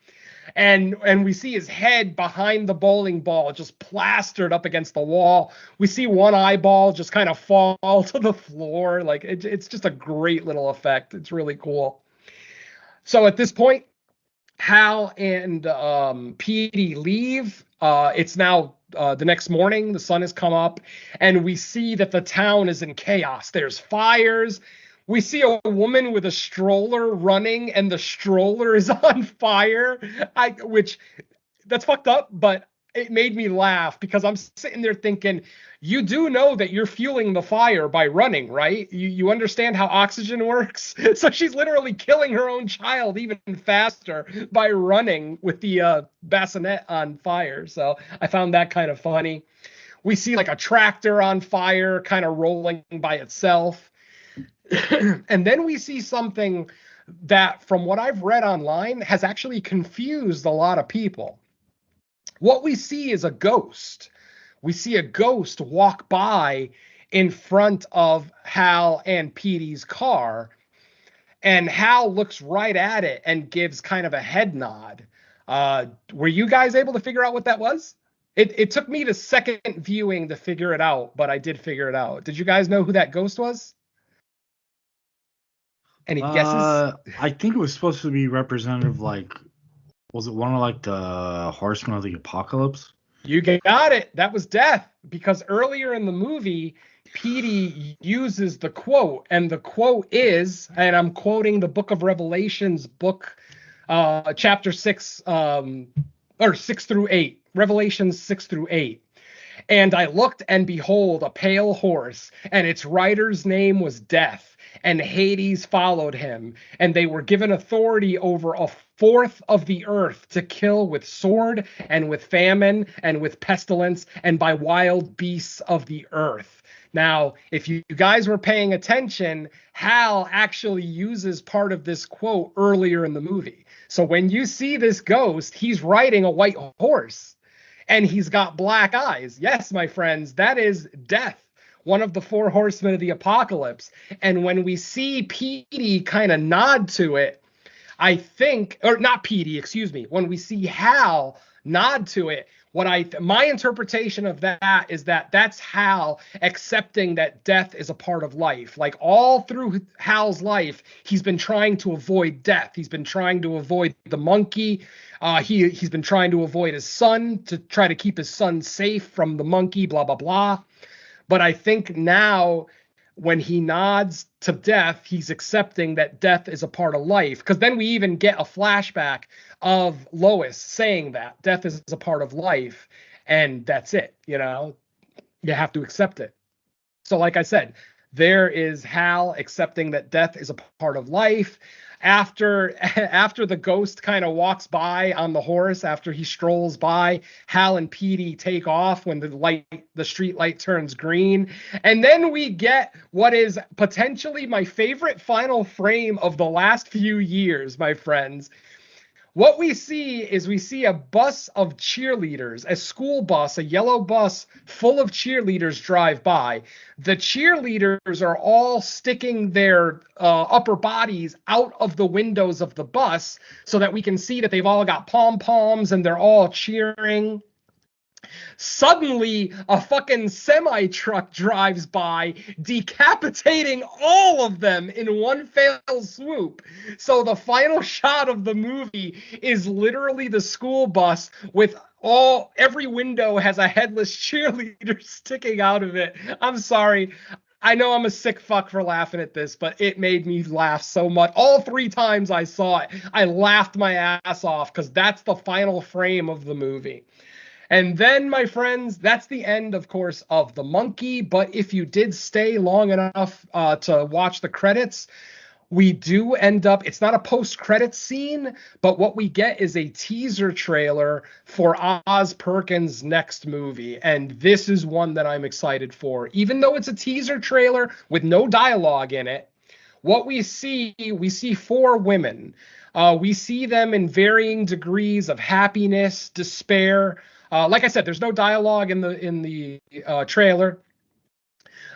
And we see his head behind the bowling ball just plastered up against the wall. We see one eyeball just kind of fall to the floor. Like it's just a great little effect. It's really cool. So at this point, Hal and Petey leave. It's now the next morning. The sun has come up, and we see that the town is in chaos. There's fires. We see a woman with a stroller running, and the stroller is on fire. Which that's fucked up, but it made me laugh because I'm sitting there thinking, you do know that you're fueling the fire by running, right? You understand how oxygen works? So she's literally killing her own child even faster by running with the bassinet on fire. So I found that kind of funny. We see like a tractor on fire kind of rolling by itself. And then we see something that, from what I've read online, has actually confused a lot of people. What we see is a ghost. We see a ghost walk by in front of Hal and Petey's car, and Hal looks right at it and gives kind of a head nod. Were you guys able to figure out what that was? It took me the second viewing to figure it out, but I did figure it out. Did you guys know who that ghost was? Any guesses? I think it was supposed to be representative, like, was it one of like the Horsemen of the Apocalypse? You got it. That was Death, because earlier in the movie, Petey uses the quote, and the quote is, and I'm quoting the Book of Revelations book, chapter 6, or 6 through 8, Revelations 6 through 8. And I looked, and behold, a pale horse, and its rider's name was Death. And Hades followed him, and they were given authority over a fourth of the earth to kill with sword and with famine and with pestilence and by wild beasts of the earth. Now, if you guys were paying attention, Hal actually uses part of this quote earlier in the movie. So when you see this ghost, he's riding a white horse, and he's got black eyes. Yes, my friends, that is Death, one of the four horsemen of the apocalypse. And when we see Petey kind of nod to it, I think, or not Petey, excuse me, when we see Hal nod to it, my interpretation of that is that that's Hal accepting that death is a part of life. Like all through Hal's life, he's been trying to avoid death. He's been trying to avoid the monkey. He's been trying to avoid his son, to try to keep his son safe from the monkey, blah, blah, blah. But I think now when he nods to death, he's accepting that death is a part of life. Because then we even get a flashback of Lois saying that death is a part of life. And that's it. You know, you have to accept it. So like I said, there is Hal accepting that death is a part of life. After the ghost kind of walks by on the horse, after he strolls by, Hal and Petey take off when the street light turns green. And then we get what is potentially my favorite final frame of the last few years, my friends. What we see is a bus of cheerleaders, a school bus, a yellow bus full of cheerleaders drive by. The cheerleaders are all sticking their upper bodies out of the windows of the bus so that we can see that they've all got pom-poms and they're all cheering. Suddenly, a fucking semi-truck drives by, decapitating all of them in one fell swoop. So the final shot of the movie is literally the school bus with every window has a headless cheerleader sticking out of it. I'm sorry. I know I'm a sick fuck for laughing at this, but it made me laugh so much. All 3 times I saw it, I laughed my ass off because that's the final frame of the movie. And then, my friends, that's the end, of course, of The Monkey. But if you did stay long enough to watch the credits, we do end up, it's not a post-credits scene, but what we get is a teaser trailer for Oz Perkins' next movie. And this is one that I'm excited for. Even though it's a teaser trailer with no dialogue in it, what we see 4 women. We see them in varying degrees of happiness, despair. Like I said, there's no dialogue in the trailer.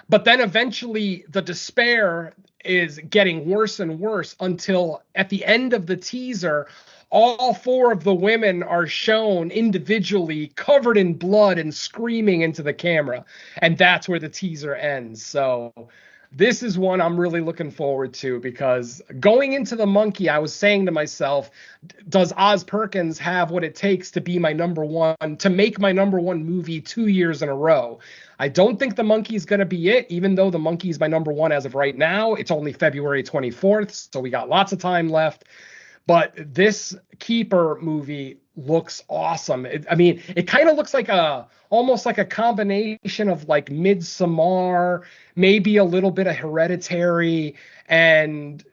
But then eventually the despair is getting worse and worse until at the end of the teaser, all 4 of the women are shown individually covered in blood and screaming into the camera. And that's where the teaser ends. So this is one I'm really looking forward to, because going into The Monkey, I was saying to myself, does Oz Perkins have what it takes to be my number one, to make my number one movie 2 years in a row? I don't think The Monkey is going to be it, even though The Monkey is my number one as of right now. It's only February 24th, so we got lots of time left. But this Keeper movie looks awesome. I mean, it kind of looks like almost like a combination of like Midsommar, maybe a little bit of Hereditary, and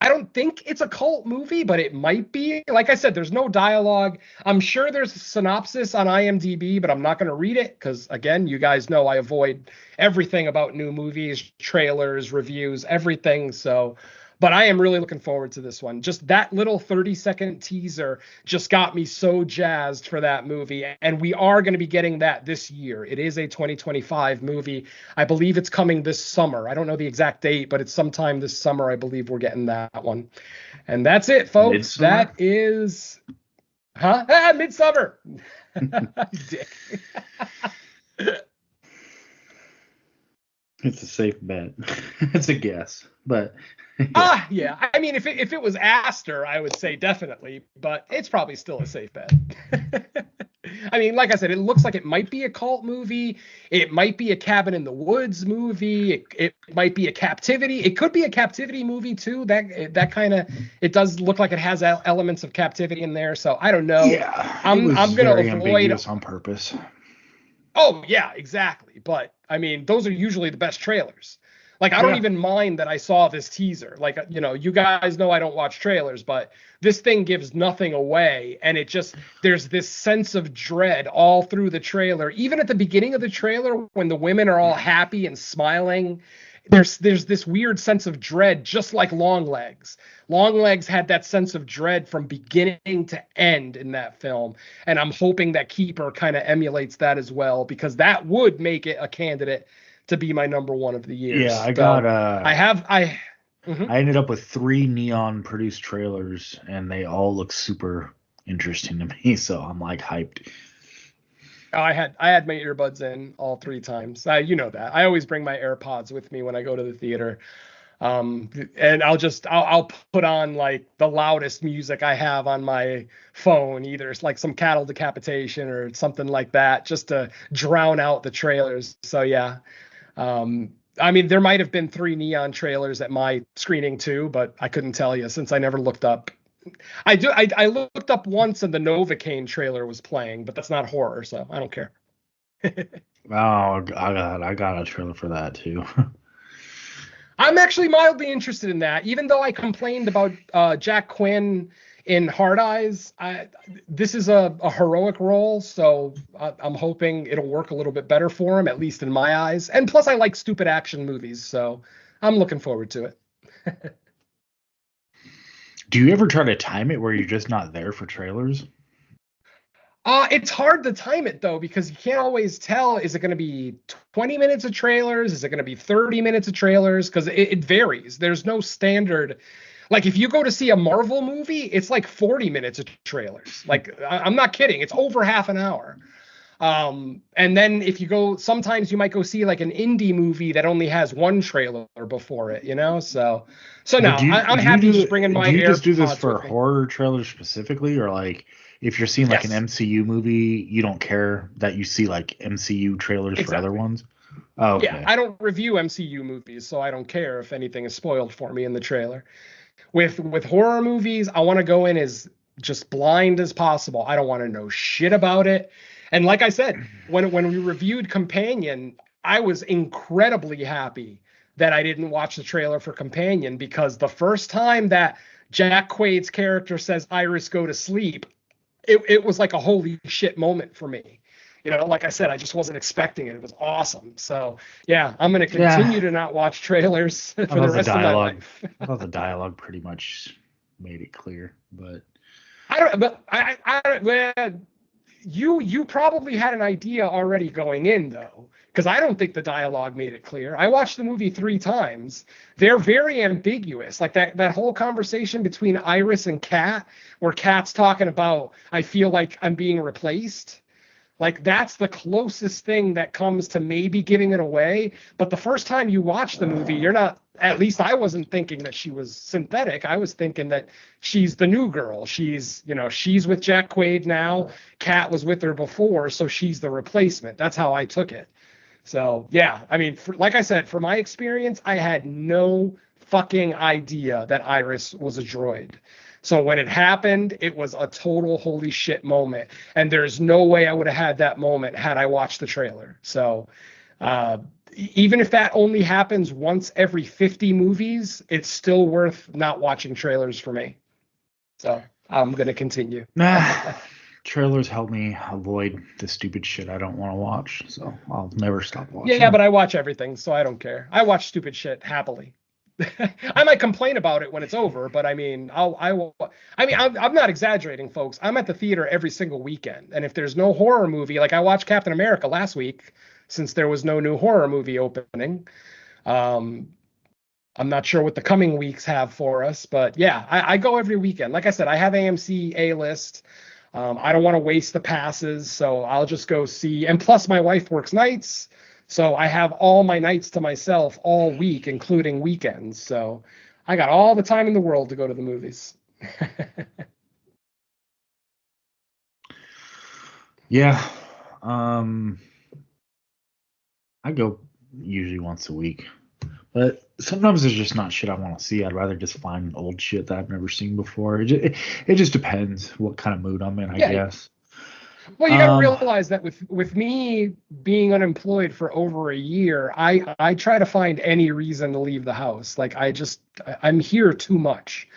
I don't think it's a cult movie, but it might be. Like I said, there's no dialogue. I'm sure there's a synopsis on IMDb, but I'm not going to read it because, again, you guys know I avoid everything about new movies, trailers, reviews, everything. So, but I am really looking forward to this one. Just that little 30-second teaser just got me so jazzed for that movie. And we are going to be getting that this year. It is a 2025 movie. I believe it's coming this summer. I don't know the exact date, but it's sometime this summer. I believe we're getting that one. And that's it, folks. Midsummer? That is... Huh? Ah, Midsummer! Dick. It's a safe bet. It's a guess, but Yeah. I mean, if it was Aster, I would say definitely, but it's probably still a safe bet. I mean, like I said, it looks like it might be a cult movie. It might be a Cabin in the Woods movie. It might be a captivity. It could be a captivity movie too. That kind of, it does look like it has elements of captivity in there. So I don't know. yeah, I'm gonna avoid ambiguous on purpose. Oh, yeah, exactly. But, I mean, those are usually the best trailers. Like, I don't even mind that I saw this teaser. Like, you know, you guys know I don't watch trailers, but this thing gives nothing away. And it just, there's this sense of dread all through the trailer. Even at the beginning of the trailer, when the women are all happy and smiling, there's this weird sense of dread, just like Longlegs. Longlegs had that sense of dread from beginning to end in that film, and I'm hoping that Keeper kind of emulates that as well, because that would make it a candidate to be my number one of the year. Yeah, I ended up with 3 neon produced trailers, and they all look super interesting to me, so I'm like hyped. I had my earbuds in all 3 times. You know that. I always bring my AirPods with me when I go to the theater. And I'll put on like the loudest music I have on my phone, either it's like some cattle decapitation or something like that, just to drown out the trailers. So yeah. I mean, there might have been 3 neon trailers at my screening too, but I couldn't tell you since I never looked up. I looked up once and the Novocaine trailer was playing, but that's not horror, so I don't care. Oh, I got a trailer for that too. I'm actually mildly interested in that, even though I complained about Jack Quinn in Hard Eyes. This is a heroic role, so I'm hoping it'll work a little bit better for him, at least in my eyes. And plus, I like stupid action movies, so I'm looking forward to it. Do you ever try to time it where you're just not there for trailers? It's hard to time it, though, because you can't always tell. Is it going to be 20 minutes of trailers? Is it going to be 30 minutes of trailers? Because it varies. There's no standard. Like, if you go to see a Marvel movie, it's like 40 minutes of trailers. Like, I'm not kidding. It's over half an hour. And then if you go, sometimes you might go see like an indie movie that only has 1 trailer before it, you know? So no, I'm happy just bringing my AirPods. Do you just do this for with me. horror trailers specifically, or like if you're seeing like Yes. an MCU movie, you don't care that you see like MCU trailers for other ones? Oh, okay. Yeah, I don't review MCU movies, so I don't care if anything is spoiled for me in the trailer. With horror movies, I want to go in as just blind as possible. I don't want to know shit about it. And like I said, when we reviewed Companion, I was incredibly happy that I didn't watch the trailer for Companion, because the first time that Jack Quaid's character says, "Iris, go to sleep," it was like a holy shit moment for me. You know, like I said, I just wasn't expecting it. It was awesome. So yeah, I'm going to continue to not watch trailers for the rest of my life. I thought the dialogue pretty much made it clear, but you probably had an idea already going in, though, because I don't think the dialogue made it clear. I watched the movie 3 times. They're very ambiguous. Like that whole conversation between Iris and Kat, where Kat's talking about, "I feel like I'm being replaced." Like, that's the closest thing that comes to maybe giving it away. But the first time you watch the movie, you're not, at least I wasn't thinking that she was synthetic. I was thinking that she's the new girl. She's with Jack Quaid now. Kat was with her before, so she's the replacement. That's how I took it. So, yeah, I mean, like I said, from my experience, I had no fucking idea that Iris was a droid. So when it happened, it was a total holy shit moment. And there's no way I would have had that moment had I watched the trailer. So even if that only happens once every 50 movies, it's still worth not watching trailers for me. So I'm going to continue. Trailers help me avoid the stupid shit I don't want to watch, so I'll never stop watching. Yeah, but I watch everything, so I don't care. I watch stupid shit happily. I might complain about it when it's over, but I mean, I'm not exaggerating, folks. I'm at the theater every single weekend, and if there's no horror movie, like I watched Captain America last week, since there was no new horror movie opening. I'm not sure what the coming weeks have for us, but yeah, I go every weekend. Like I said, I have AMC A-list. I don't want to waste the passes, so I'll just go see. And plus, my wife works nights, so I have all my nights to myself all week, including weekends. So I got all the time in the world to go to the movies. Yeah. I go usually once a week. But sometimes there's just not shit I want to see. I'd rather just find old shit that I've never seen before. It just depends what kind of mood I'm in, I guess. Well, you got to realize that with me being unemployed for over a year, I try to find any reason to leave the house. Like I'm here too much.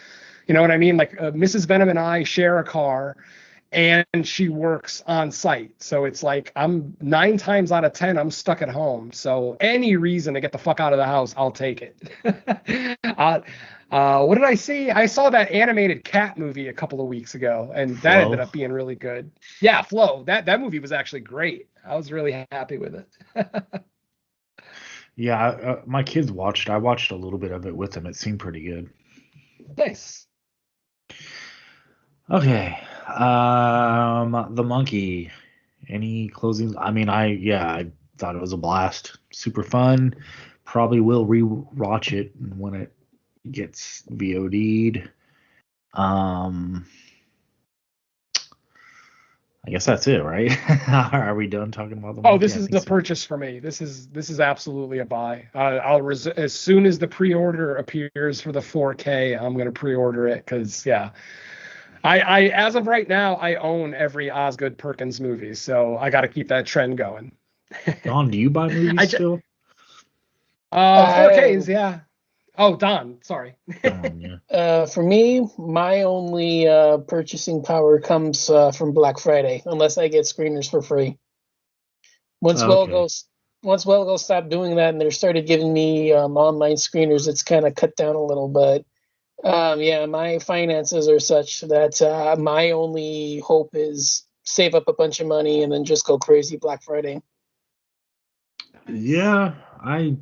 You know what I mean? Like Mrs. Venom and I share a car, and she works on site. So it's like I'm 9 times out of 10, I'm stuck at home. So any reason to get the fuck out of the house, I'll take it. What did I see? I saw that animated cat movie a couple of weeks ago, and that ended up being really good. Yeah, Flow. That movie was actually great. I was really happy with it. Yeah, my kids watched. I watched a little bit of it with them. It seemed pretty good. Nice. Okay. The Monkey. Any closing? I mean, I thought it was a blast. Super fun. Probably will re-watch it when it gets VOD'd. I guess that's it, right? Are we done talking about the Monkey? Oh, this is the purchase for me. This is absolutely a buy. As soon as the pre-order appears for the 4K, I'm going to pre-order it because I as of right now, I own every Osgood Perkins movie, so I got to keep that trend going. Don, do you buy movies still? 4Ks, yeah. Oh, Don, sorry. Don, yeah. For me, my only purchasing power comes from Black Friday, unless I get screeners for free. Once Wellgo stopped doing that and they started giving me online screeners, it's kind of cut down a little. But my finances are such that my only hope is save up a bunch of money and then just go crazy Black Friday. Yeah, I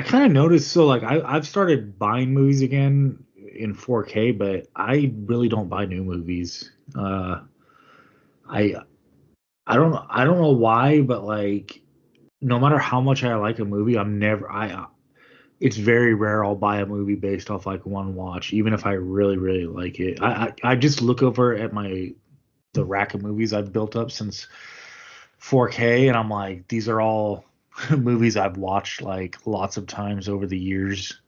kind of noticed. So like I've started buying movies again in 4K, but I really don't buy new movies. I don't know why, but like no matter how much I like a movie, it's very rare I'll buy a movie based off like one watch, even if I really really like it. I just look over at the rack of movies I've built up since 4K, and I'm like, these are all movies I've watched like lots of times over the years.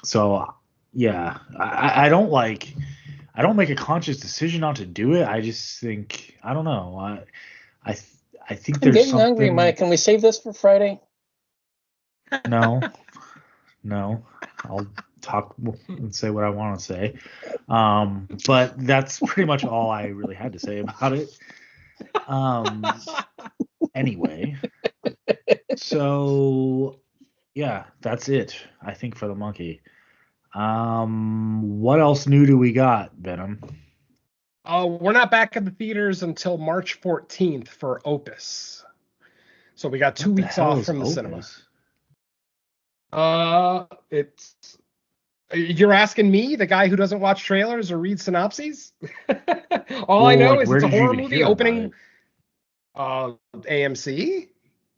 So yeah, I don't make a conscious decision not to do it. I just think, I don't know. I think there's getting something. hungry, Mike. Can we save this for Friday? No. I'll talk and say what I want to say. But that's pretty much all I really had to say about it. Anyway, so yeah, that's it, I think, for the Monkey. What else new do we got, Venom? We're not back in the theaters until March 14th for Opus. So we got 2 weeks off from the cinemas. You're asking me, the guy who doesn't watch trailers or read synopses? All I know is it's a horror movie opening AMC.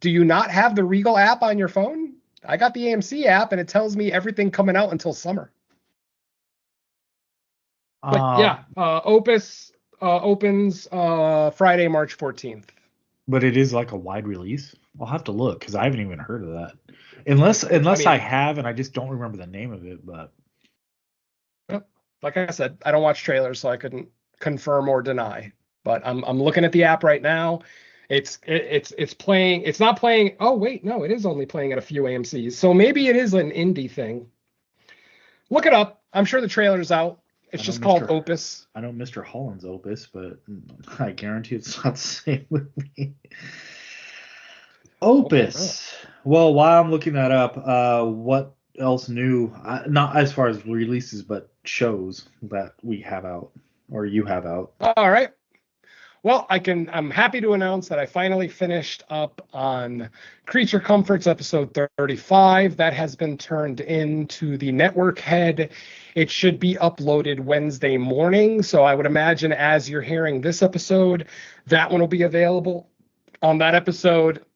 Do you not have the Regal app on your phone? I got the AMC app and it tells me everything coming out until summer. But Opus opens Friday, March 14th. But it is like a wide release. I'll have to look because I haven't even heard of that. Unless I have and I just don't remember the name of it. But like I said, I don't watch trailers, so I couldn't confirm or deny. But I'm looking at the app right now. It's playing. It's not playing. Oh wait, no, it is only playing at a few AMC's. So maybe it is an indie thing. Look it up. I'm sure the trailer's out. It's just called Opus. I know Mr. Holland's Opus, but I guarantee it's not the same movie. Opus. Well, while I'm looking that up, what else new? Not as far as releases, but shows that we have out or you have out. All right. Well, I'm happy to announce that I finally finished up on Creature Comforts episode 35. That has been turned into the network head. It should be uploaded Wednesday morning. So I would imagine as you're hearing this episode, that one will be available. On that episode,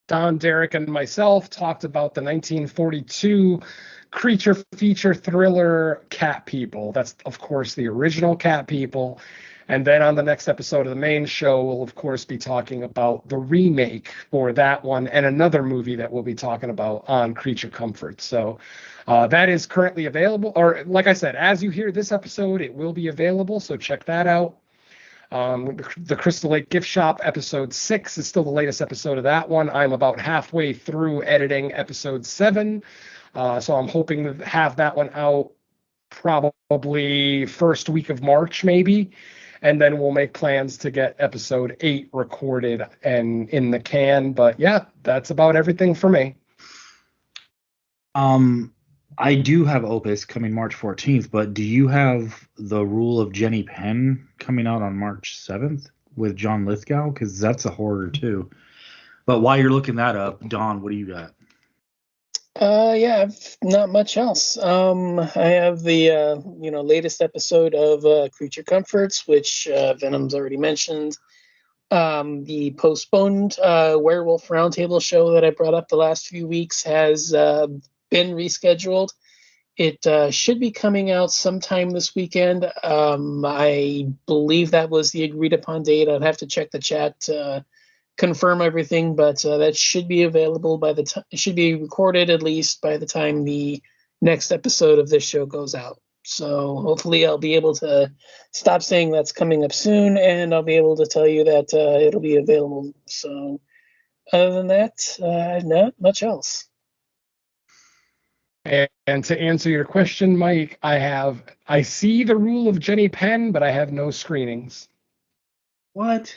Don, Derek, and myself talked about the 1942 creature feature thriller Cat People. That's, of course, the original Cat People. And then on the next episode of the main show, we'll, of course, be talking about the remake for that one and another movie that we'll be talking about on Creature Comforts. So that is currently available. Or, like I said, as you hear this episode, it will be available. So check that out. The Crystal Lake Gift Shop episode 6 is still the latest episode of that one. I'm about halfway through editing episode 7. So I'm hoping to have that one out probably first week of March, maybe. And then we'll make plans to get episode 8 recorded and in the can. But yeah, that's about everything for me. I do have Opus coming March 14th, but do you have The Rule of Jenny Penn coming out on March 7th with John Lithgow? Because that's a horror too. But while you're looking that up, Don, what do you got? Yeah, I've not much else. I have the latest episode of Creature Comforts, which Venom's already mentioned. The postponed Werewolf Roundtable show that I brought up the last few weeks has been rescheduled. It should be coming out sometime this weekend. I believe that was the agreed upon date. I'd have to check the chat to confirm everything, but that should be available by the time. It should be recorded at least by the time the next episode of this show goes out. So hopefully I'll be able to stop saying that's coming up soon, and I'll be able to tell you that it'll be available. So other than that, not much else. And to answer your question, Mike, I see The Rule of Jenny Penn, but I have no screenings. What?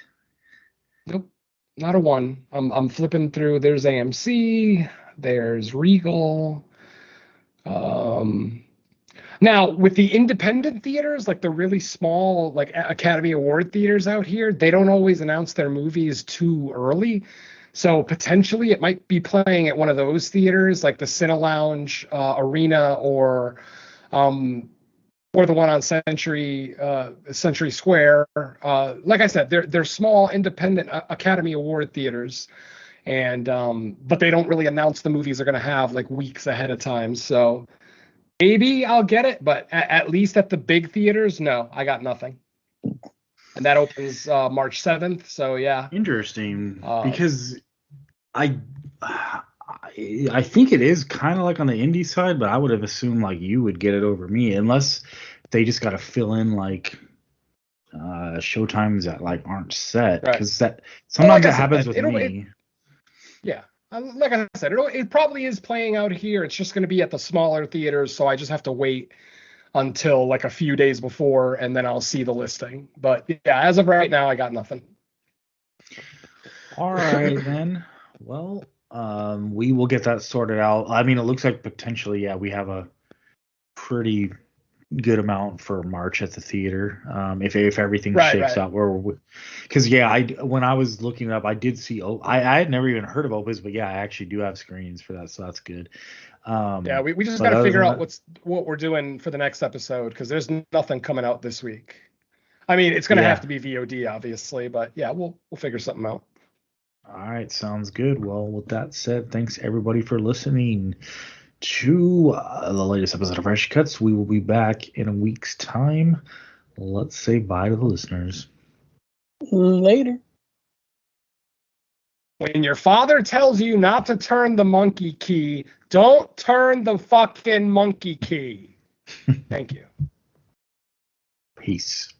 Nope, not a one. I'm flipping through. There's AMC. There's Regal. Now, with the independent theaters, like the really small, like Academy Award theaters out here, they don't always announce their movies too early. So potentially it might be playing at one of those theaters, like the Cine Lounge Arena, or the one on Century Square. Like I said, they're small, independent Academy Award theaters, and but they don't really announce the movies they're going to have like weeks ahead of time. So maybe I'll get it, but at least at the big theaters, no, I got nothing. And that opens March 7th. So yeah. Interesting, because I think it is kind of like on the indie side, but I would have assumed like you would get it over me, unless they just got to fill in like showtimes that like aren't set, because that sometimes that happens with me. Yeah. Like I said, it probably is playing out here. It's just going to be at the smaller theaters, so I just have to wait until like a few days before, and then I'll see the listing. But yeah, as of right now, I got nothing. All right, then. Well, we will get that sorted out. I mean, it looks like potentially, yeah, we have a pretty good amount for March at the theater. If everything shakes out because when I was looking up, I did see. I had never even heard of Opus, but yeah, I actually do have screenings for that, so that's good. Yeah, we just got to figure out what we're doing for the next episode, because there's nothing coming out this week. I mean, it's going to have to be VOD, obviously, but yeah, we'll figure something out. All right, sounds good. Well, with that said, thanks everybody for listening to the latest episode of Fresh Cuts. We will be back in a week's time. Let's say bye to the listeners. Later. When your father tells you not to turn the monkey key, don't turn the fucking monkey key. Thank you. Peace.